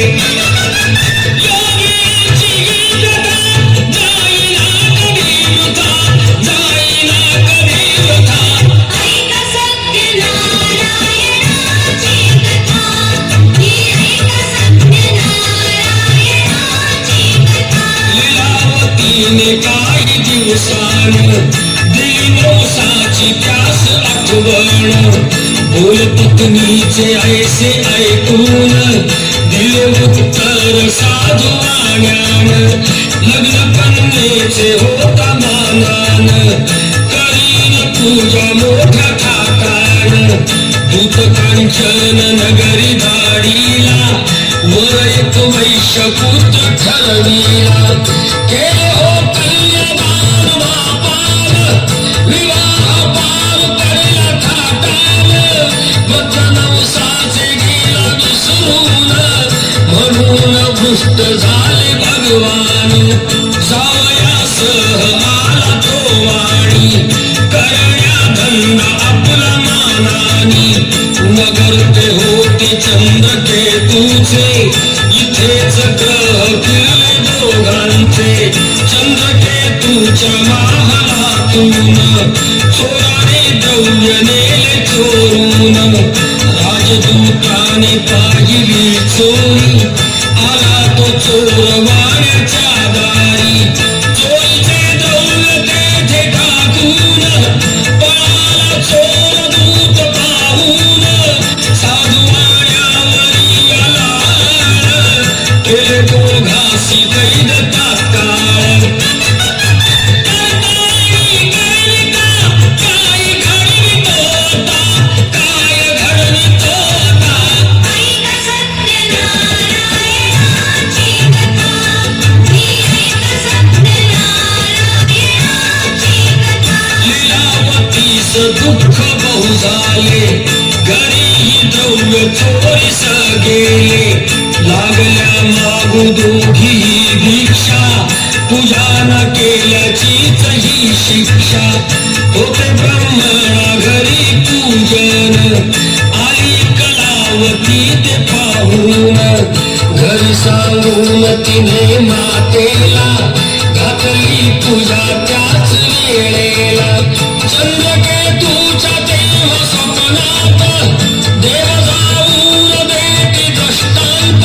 काही दिवसान दिली मोसाची त्यास आठवण बोल पत्नीचे ऐसे ऐकून दिले उत्तर साधू वाण्यान लग्न कन्येचे होता मानान करीन पूजा मोठ्या थाटान दूत कांचन नगरी धाडीला वर एक वैश्यपुत्र ठरविला केले हो कन्यादान बापान विवाह पार पडला थाटान मध्य नवसाचे गेला विसरून म्हणून भ्रष्ट झाले भगवान जावयासह आला तो वाणी करण्या धंदा आपला मानानी नगर ते होते चंद्रकेतूचे इथेच ग्रह फिरले दोघांचे चंद्रकेतूच्या महालातून चोराने द्रव्य नेले चोरून राजदूताने पाहिली चोरी आला तो चोर वाण्याच्या दारी चोरीचे द्रव्य तेथे टाकून पळाला चोर दूत पाहून साधू वाण्यावरी आला केले दोघासी कैद तात्काळ दुःख बहु झाले घरीही द्रव्य चोरीस गेले लागल्या मागू दोघीही भिक्षा पूजा न केल्याचीच ही शिक्षा होते ब्राह्मणा घरी पूजन आली कलावती ते पाहून घरी सांगून तिने मातेला घातली पूजा त्याच वेळेला चंद्रकेतूच्या देव स्वप्नात देव जाऊन देती दृष्टांत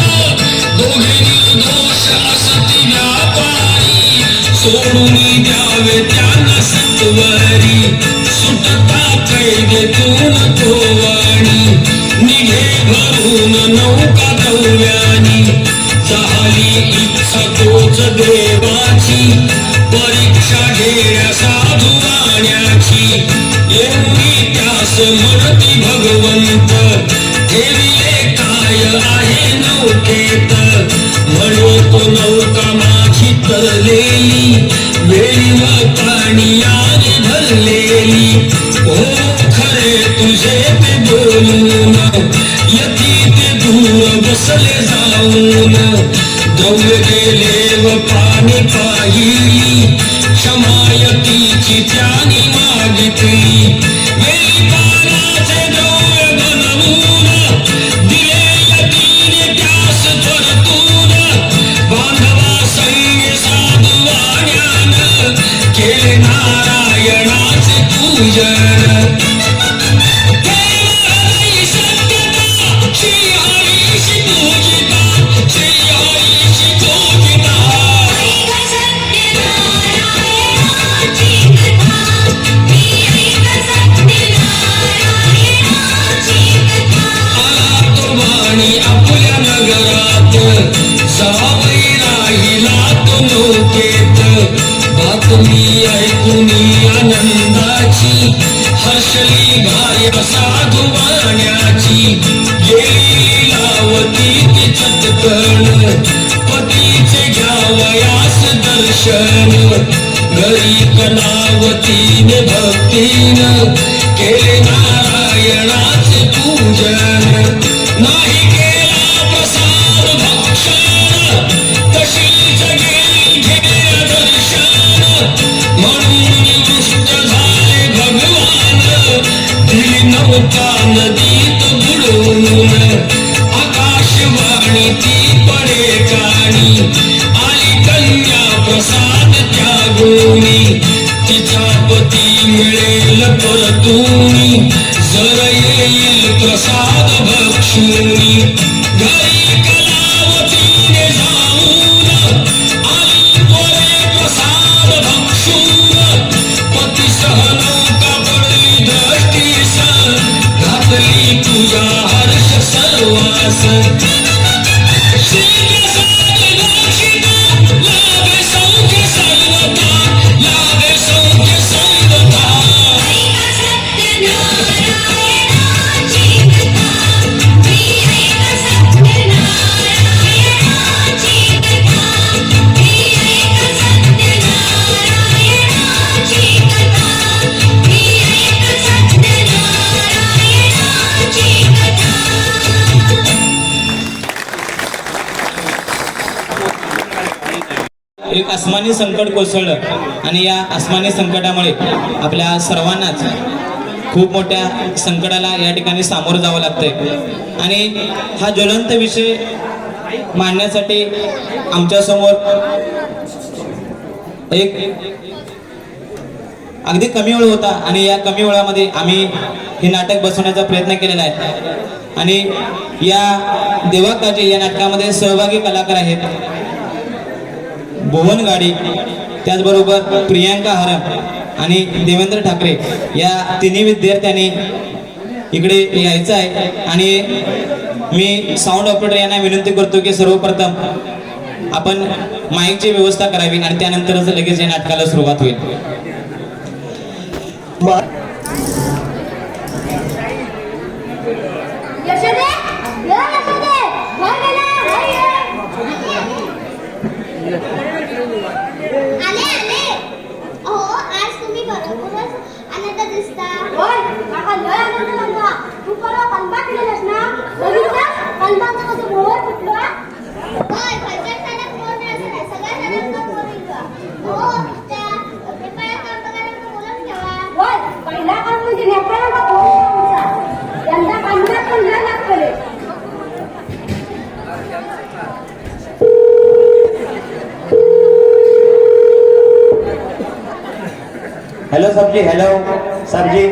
दोघे निर्दोष असती व्यापारी सोडून द्यावे त्यांना सत्वरी सुटता कैदेतून तो वाणी निघे भरून नौका दौव्यानी झाली इच्छा तोच देवाची परीक्षा घेण्या साधू वाण्याची एवढी त्यास म्हणती भगवंत ठेविले काय आहे नौकेत म्हणतो नौका माझी तरलेली वेळी व पाणीयाने भरलेली हो खरे तुझे ते बोलून यती ते दूर बसले जाऊन द्रव्य गेले व पाणी पाहिली क्षमायतीची त्याने मागितली वेळी पानाचे द्रव्य बनवून दिले यतीने त्यास परतून बांधवा संगे साधू वाण्यान केले नारायण पूजन सत्यता श्री हरीशी पूजिता श्री हरीशी पूजिता आला तो वाणी आपल्या नगरात जावई राहिला तो नौकेत बातमी ऐकून आनंदाची हर्षली घाय साधू वाण्याची गेली लीलावती ती चटकन पतीचे घ्यावयास दर्शन घरी कलावतीने भक्तीनं केले नारायणाचे पूजन नाही केला प्रसाद भक्षण तशीच गेली घेय दर्शन म्हणून दृष्ट झाले भगवान दिली नौका नदीत बुडवून आकाशवाणी ती पडे काणी आली कन्या प्रसाद त्यागोनी तिचा पती मिळेल परतूनी जर येईल प्रसाद भक्षुनी घरी कलावतीने जाऊन आली पोरे प्रसाद भक्षून पती सह नौका पडली दृष्टीस घातली तुझा हर्ष सर्वास श्री प्रसाद दर्शिता लाभे सौख्य सर्वता लाभे सौख्य सर्वता एक आसमानी संकट कोसळलं आणि या आसमानी संकटामुळे आपल्या सर्वांनाच खूप मोठ्या संकटाला या ठिकाणी सामोरं जावं लागतंय आणि हा ज्वलंत विषय मांडण्यासाठी आमच्यासमोर एक अगदी कमी वेळ होता आणि या कमी वेळामध्ये आम्ही हे नाटक बसवण्याचा प्रयत्न केलेला आहे आणि या देवाकाजी या नाटकामध्ये सहभागी कलाकार आहेत भुवन गाडी, त्याचबरोबर प्रियांका हरम आणि देवेंद्र ठाकरे या तिन्ही विद्यार्थ्यांनी इकडे यायचं आहे आणि मी साऊंड ऑपरेटर यांना विनंती करतो की सर्वप्रथम आपण माईकची व्यवस्था करावी आणि त्यानंतरच लगेच या नाटकाला सुरुवात होईल. आले आले अहो आज तुम्ही बरोबरच आनंद दिसता. होय काका लय आनंद झाला. तू परवा कलमा केलेलास ना बघितलास कलमाचं कसं मोहर फुटलं. होय खर्चात साडा कोण नाही सगळ्या साड्यांचा कोण येतो. हो त्या पेपरात काम करायला बोलून ठेवा. होय पहिला काम म्हणजे नेत्याला कोण यंदा कलमात पण लय लागतले. हेलो सबजी, हेलो सबजी.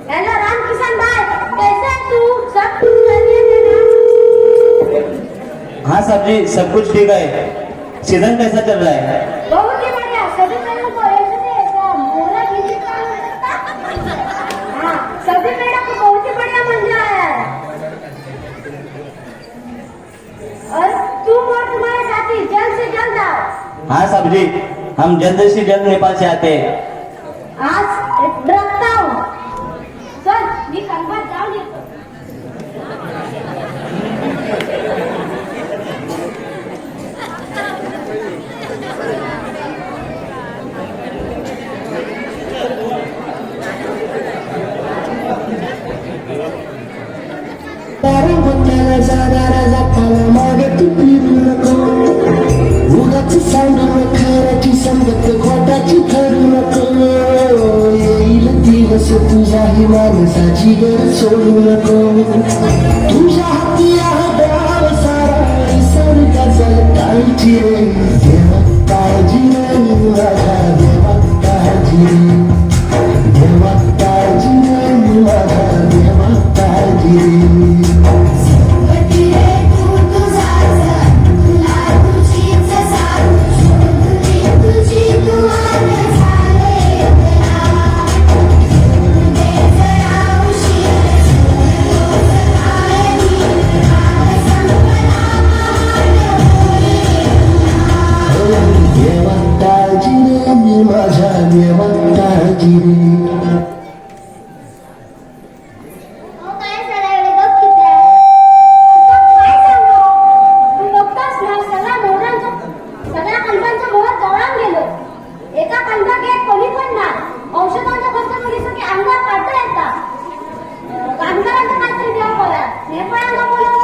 हेलो राम किसान भाई, कैसे तू? सब कुछ खैरियत है ना? हाँ सबजी, सब कुछ ठीक है. सीजन कैसा चल रहा है? बहुत ही बढ़िया. सभी पेड़ों को ऐसे से ऐसा मोहरा कीजिए तो हाँ, सभी पेड़ों को बहुत ही बढ़िया मिल रहा है. और तुम और तुम्हारे साथी जल्द से जल्द आओ. हाँ सबजी, हम जल्द से जल्द नेपाल से आते हैं. आज रखता हूँ. चल मी कलमात जाऊन येतो. तुझ्याही माणसाची गर सोडू नको. तुझ्या हाती डाव सारा स्वर्गाचा काळजी रे. देवा काळजी नाही माझ्या देवा चमकता गिरे अहो काय झालं एवढे गप किती काय सांगू तू बघतास ना सगळ्या कणसांचा मोह जळून गेलो एका कणसात एक कोणी पण ना औषधांचा खर्च केली की अंगात काढता येतात कामगारांचं काहीतरी द्यावं बघा हे पण अंगा बोलवलं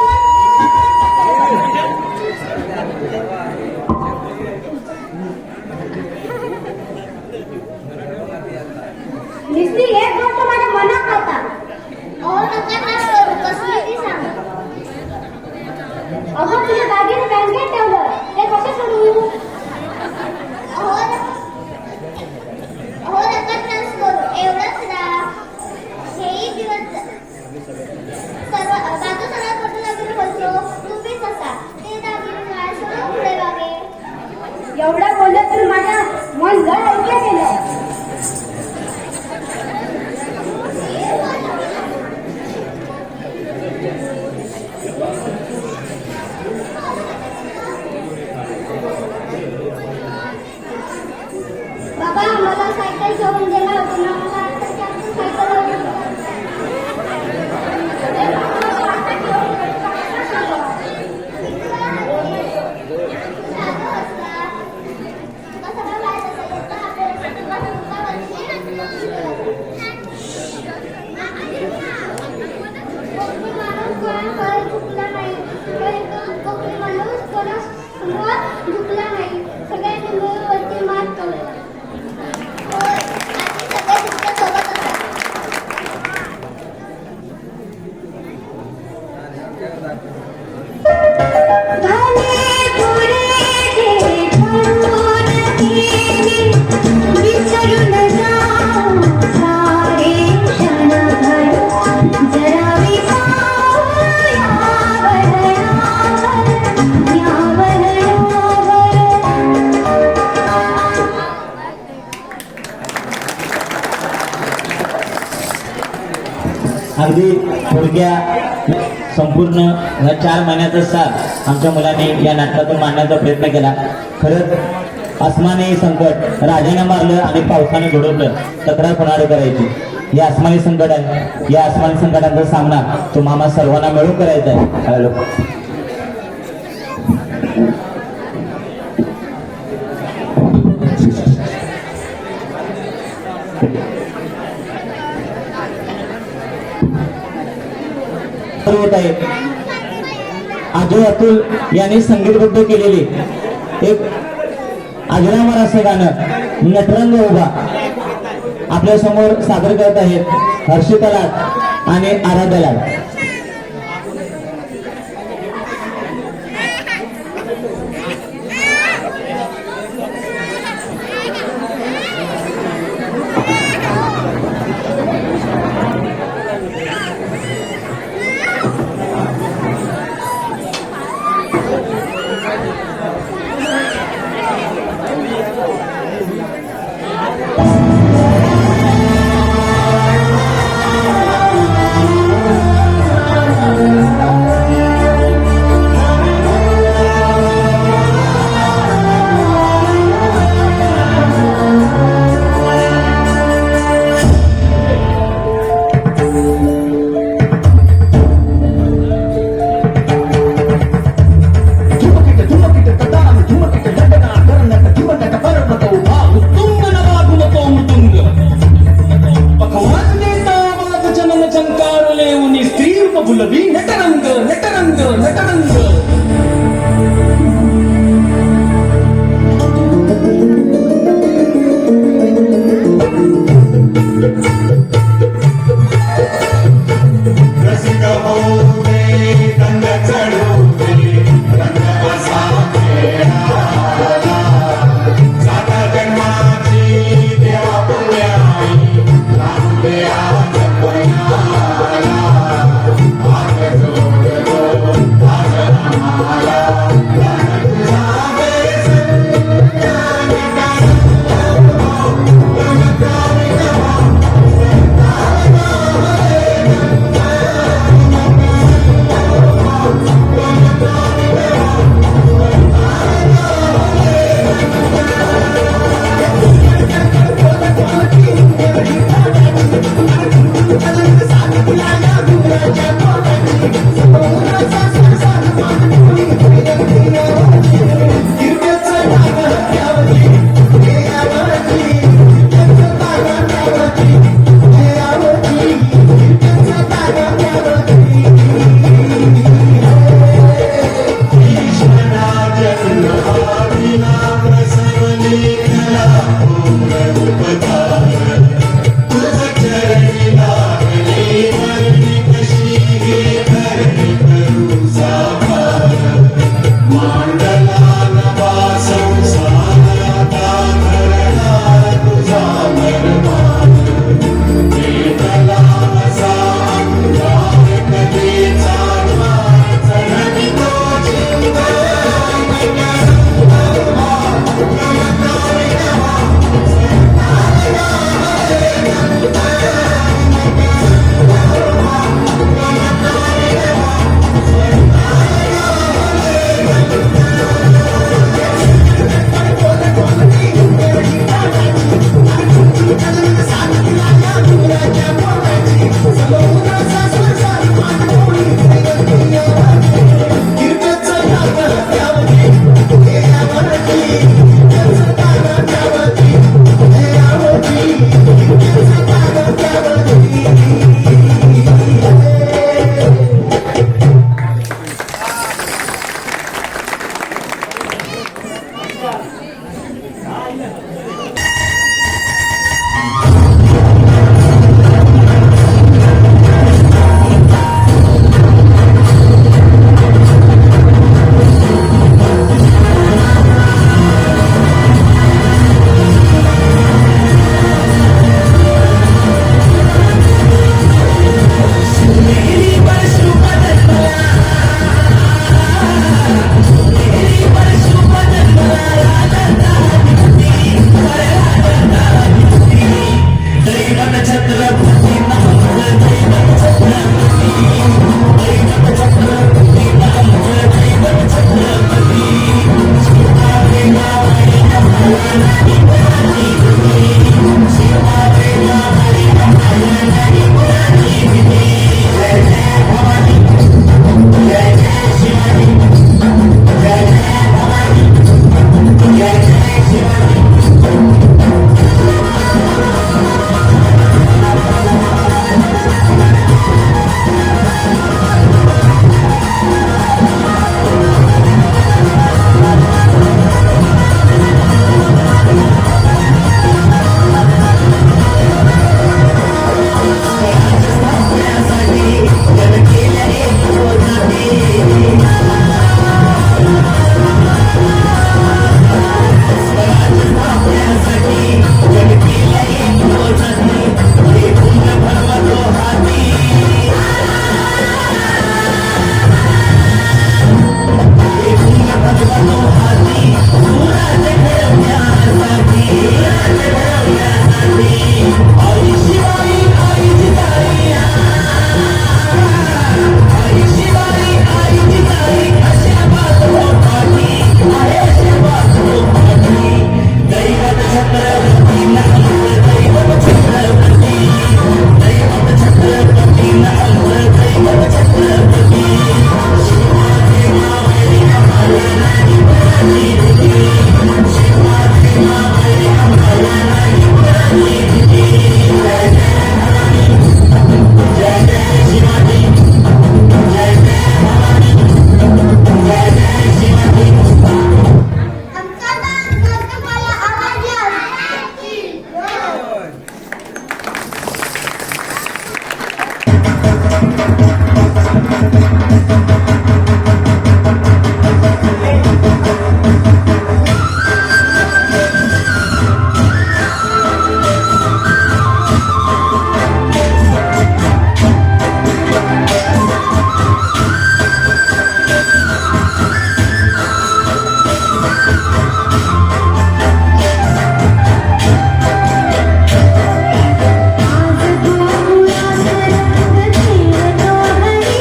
नुसती एक गोष्ट माझ्या मनात होता अहो नका त्रास करू कसली ती सांग अहो तुझ्या दागिने बँकेत ठेवलं ते कसे सोडवू अहो नका त्रास करू एवढंच ना हेही दिवस बाजू सरळ पटू लागून बोलतो तुम्हीच असा ते दागिने मला सोडून पुढे वागे एवढं बोलत तर माझ्या मन जर ऐकलं गेलं बाबा मला सायकल घेऊन गेला होता ना मला आत्ताची सायकल झुकला नाही माणूस कोणासमोर झुकला नाही सगळ्यांनी वरती मात केलं अगदी थोडक्या संपूर्ण ह्या 4 महिन्याचा साथ आमच्या मुलांनी या नाटकातून मांडण्याचा प्रयत्न केला. खरंच आसमानी संकट राजाने मारलं आणि पावसाने घडवलं तक्रार कोणाकडे करायची. हे आसमानी संकट आहे. या आसमानी संकटांचा सामना तो मामा सर्वांना मिळून करायचा आहे. काय लोक होत आहे. अजय अतुल यांनी संगीतबद्ध केलेले एक अजरामर असं गाणं नटरंग उभा आपल्या समोर सादर करत आहेत हर्षिता लाड आणि आराध्या लाड. आज गोकुळात रंग खेळतो हरी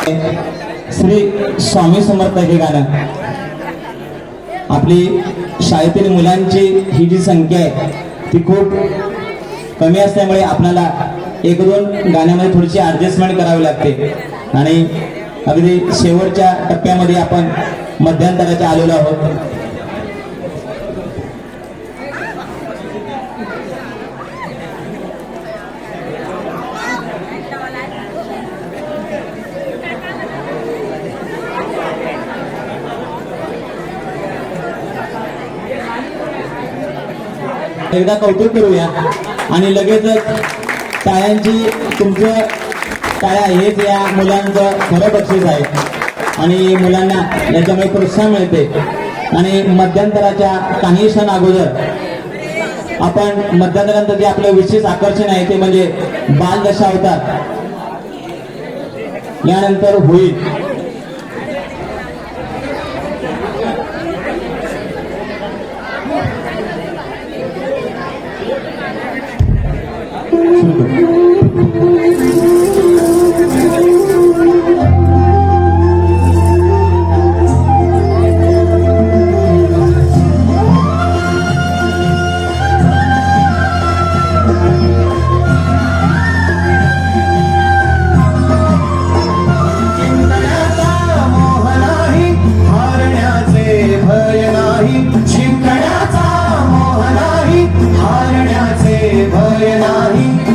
श्री स्वामी समर्थ हे गाणं. आपली शाळेतील मुलांची ही जी संख्या आहे ती खूप कमी असल्यामुळे आपल्याला एक दोन गाण्यामध्ये थोडीशी ॲडजस्टमेंट करावी लागते आणि अगदी शेवटच्या टप्प्यामध्ये आपण मध्यंतराच्या आलेलो आहोत. एकदा कौतुक करूया आणि लगेचच टाळ्यांची तुमचं टाळ्या हेच या मुलांचं खरं बक्षीस आहे आणि मुलांना याच्यामुळे प्रोत्साहन मिळते. आणि मध्यंतराच्या काही क्षण अगोदर आपण मध्यंतरानंतर जे आपलं विशेष आकर्षण आहे ते म्हणजे बालदशावतार यानंतर होईल.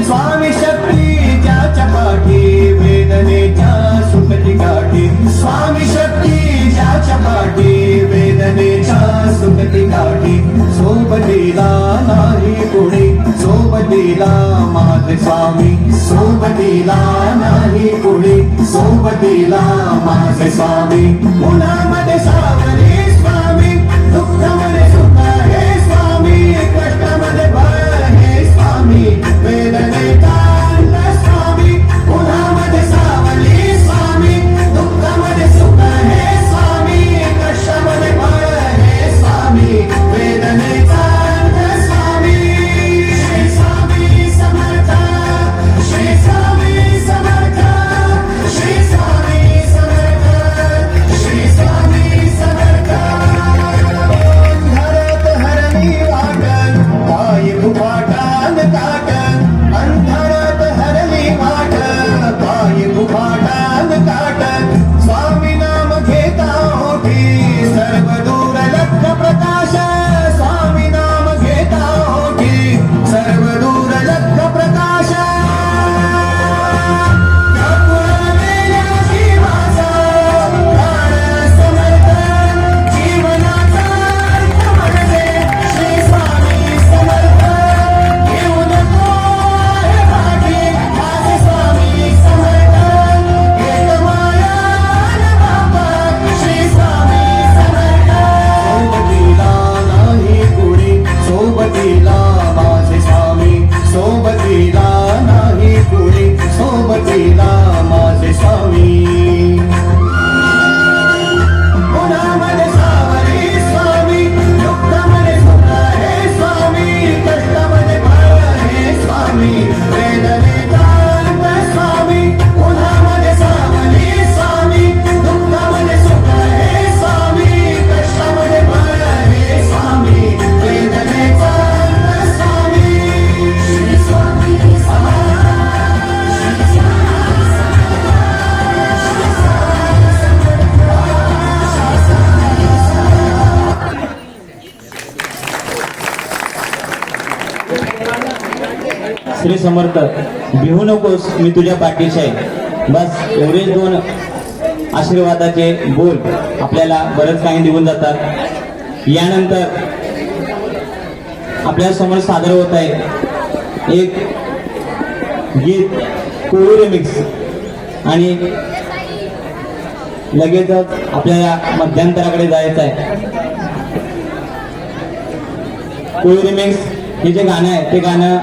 स्वामी शक्ती ज्याच्या पाठी वेदनेच्या सुखती गाठी. स्वामी शक्ती ज्याच्या पाठी वेदनेच्या सुखती गाठी. सोबतीला नाही कुणी सोबतीला माझे स्वामी. सोबतीला नाही कुणी सोबतीला माझे स्वामी. उन्हामध्ये सावली स्वामी, दुःखामध्ये सुख हे स्वामी, कष्टामध्ये भर हे स्वामी, वेदनेचा अंत स्वामी. उन्हामध्ये सावली स्वामी, दुःखामध्ये सुख हे स्वामी, कष्टामध्ये भर हे स्वामी, वेदनेचा अंत स्वामी. श्री स्वामी समर्थ, श्री स्वामी समर्थ, श्री स्वामी समर्थ, श्री स्वामी समर्थ. धरत हरणी वाटण पायी गुफाटान काटन. अंधारात हरली वाट पायी गुफाटान काटन. स्वामी नाम घेता होठी सर्व दूर लख प्रकाश. स्वामी नाम घेता होठी सर्व दूर लख प्रकाश. ठाकुरानेल्या जीवाचा प्राण समर्थ, जीवनाचा अर्थ म्हणते श्री स्वामी समर्थ. घेऊ नको आहे पाठी माझे स्वामी समर्थ. घेत माया न बापा श्री स्वामी समर्थ. सोबतीला नाही कुणी सोबतीला माझे स्वामी. सोबतीला नाही कुणी सोबतीला माझे स्वामी. उन्हामध्ये सावली स्वामी, दुःखामध्ये सुख हे स्वामी, कष्टामध्ये भर हे स्वामी, वेदनेचा अंत स्वामी. उन्हामध्ये सावली स्वामी, दुःखामध्ये सुख हे स्वामी, कष्टामध्ये भर हे स्वामी, वेदनेचा अंत स्वामी. श्री स्वामी समर्थ, श्री स्वामी श्री समर्थ. भिवू नकोस मी तुझ्या पाठीशी आहे. बस एवढे दोन आशीर्वादाचे बोल आपल्याला बरंच काही निघून जातात. यानंतर आपल्या समोर सादर होत आहे एक गीत कोळी रिमिक्स आणि लगेचच आपल्याला मध्यंतराकडे जायचं आहे. कोळी रिमिक्स हे जे गाणं आहे ते गाणं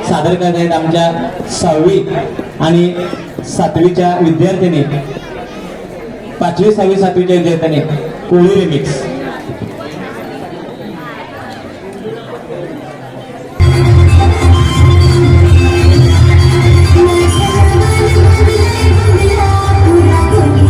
सादर करत आहेत आमच्या 6वी आणि 7वीच्या विद्यार्थ्यांनी. 5वी 6वी 7वीच्या विद्यार्थ्यांनी कोळी रिमिक्स. Thank you.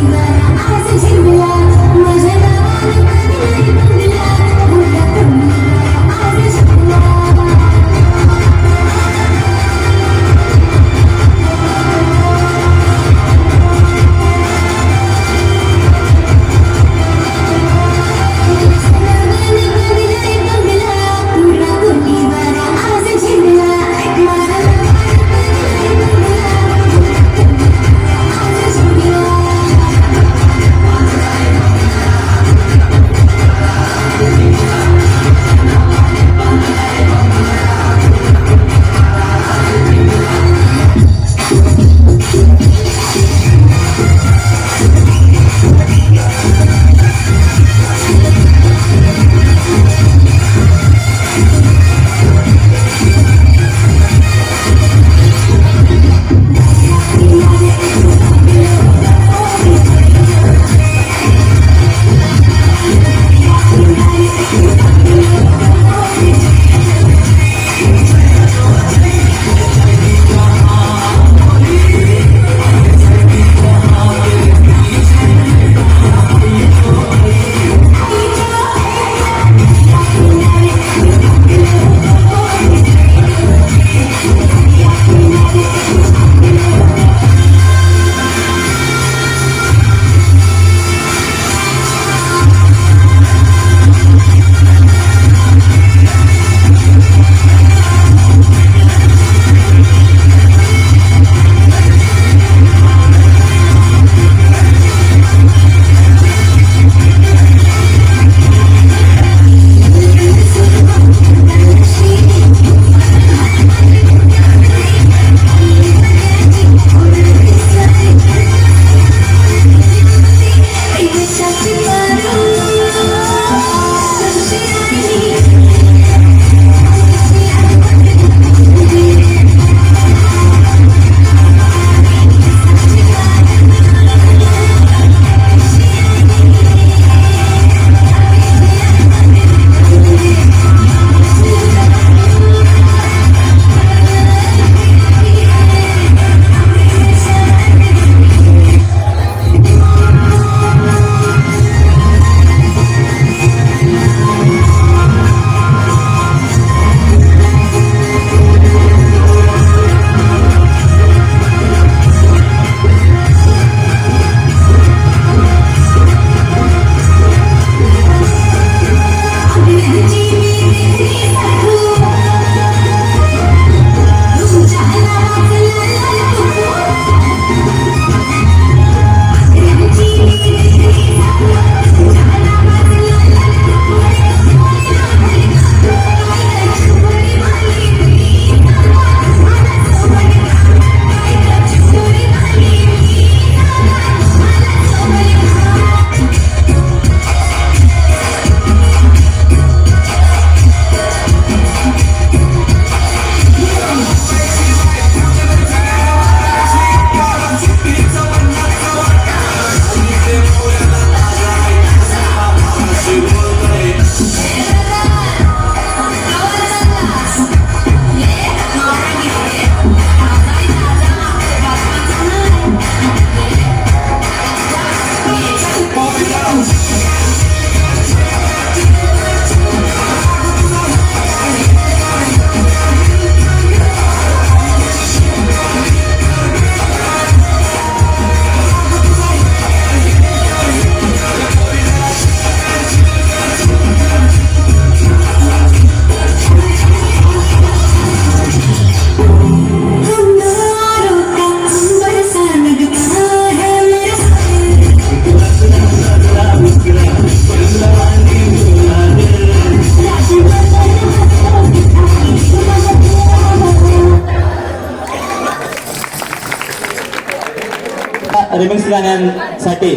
रिमिक्स गाण्यांसाठी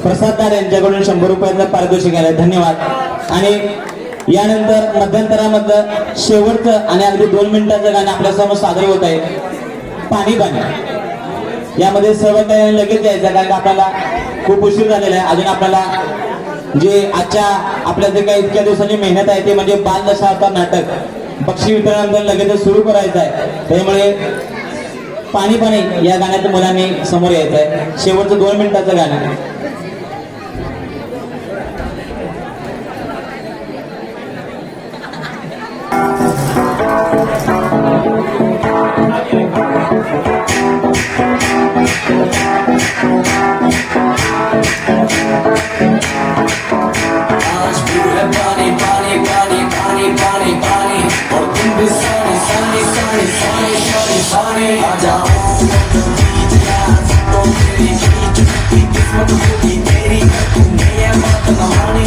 प्रसाददार यांच्याकडून 100 रुपयाचं पारितोषिक आहे. धन्यवाद. आणि यानंतर मध्यंतरामधलं शेवटचं आणि अगदी 2 मिनिटाचं गाणं आपल्यासमोर सादर होत आहे, पाणी पाणी. यामध्ये सर्व काही लगेच यायचं, कारण का आपल्याला खूप उशीर झालेला आहे. अजून आपल्याला जे आजच्या आपल्या जे काही इतक्या दिवसांची मेहनत आहे ते म्हणजे बालदशावतार नाटक बक्षीस वितरणानंतर लगेच सुरू करायचं आहे. त्यामुळे पाणी पाणी या गाण्यात मुलांनी समोर यायचं आहे. शेवटचं 2 मिनिटाचं गाणं. आज पूरा पानी पानी पानी पानी पानी पानी और तुम भी सानी सानी सानी सानी सानी सानी आ जाओ तो तेरी किस्मत होगी तेरी तुमने ये बात न मानी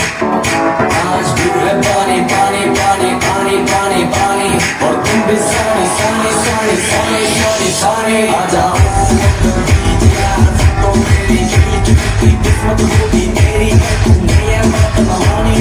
आज पूरा पानी पानी पानी पानी पानी पानी और तुम भी सानी सानी सानी सानी सानी सानी आ जाओ तो तेरी किस्मत होगी तेरी तुमने ये बात न मानी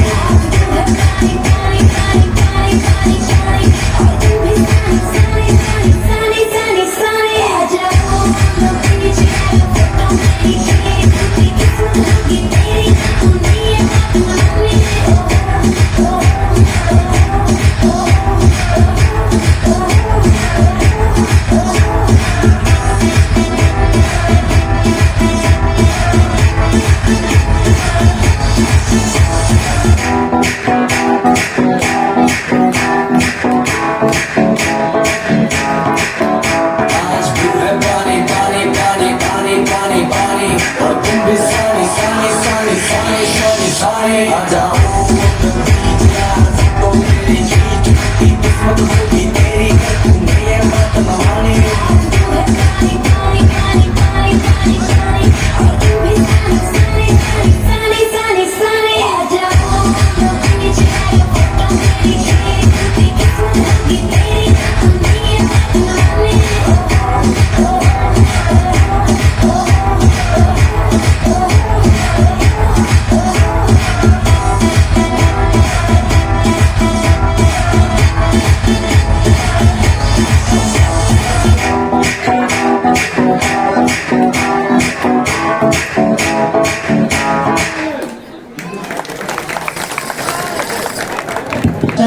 आज पूरा पानी पानी पानी पानी पानी पानी और तुम भी सानी सानी सानी सानी सानी सानी आ जाओ तो तेरी किस्मत होगी तेरी तुमने ये बात न मानी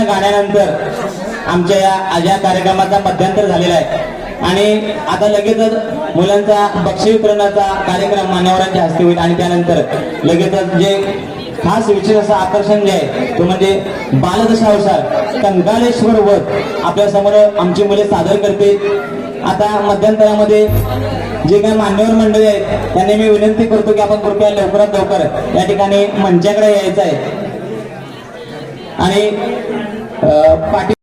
गाण्यानंतर आमच्या या कार्यक्रमाचा मध्यंतर झालेला आहे आणि आता लगेचच मुलांचा बक्षीस वितरणाचा कार्यक्रम मान्यवरांच्या हस्ते होईल आणि त्यानंतर लगेचच जे खास विशेष असं आकर्षण जे आहे तो म्हणजे बालदशावतार कंकालेश्वर वध आपल्या समोर आमची मुले सादर करते. आता मध्यंतरामध्ये जे काही मान्यवर मंडळी आहेत त्यांनी मी विनंती करतो की आपण कृपया लवकरात लवकर या ठिकाणी मंचाकडे यायचं आहे आणि पाठी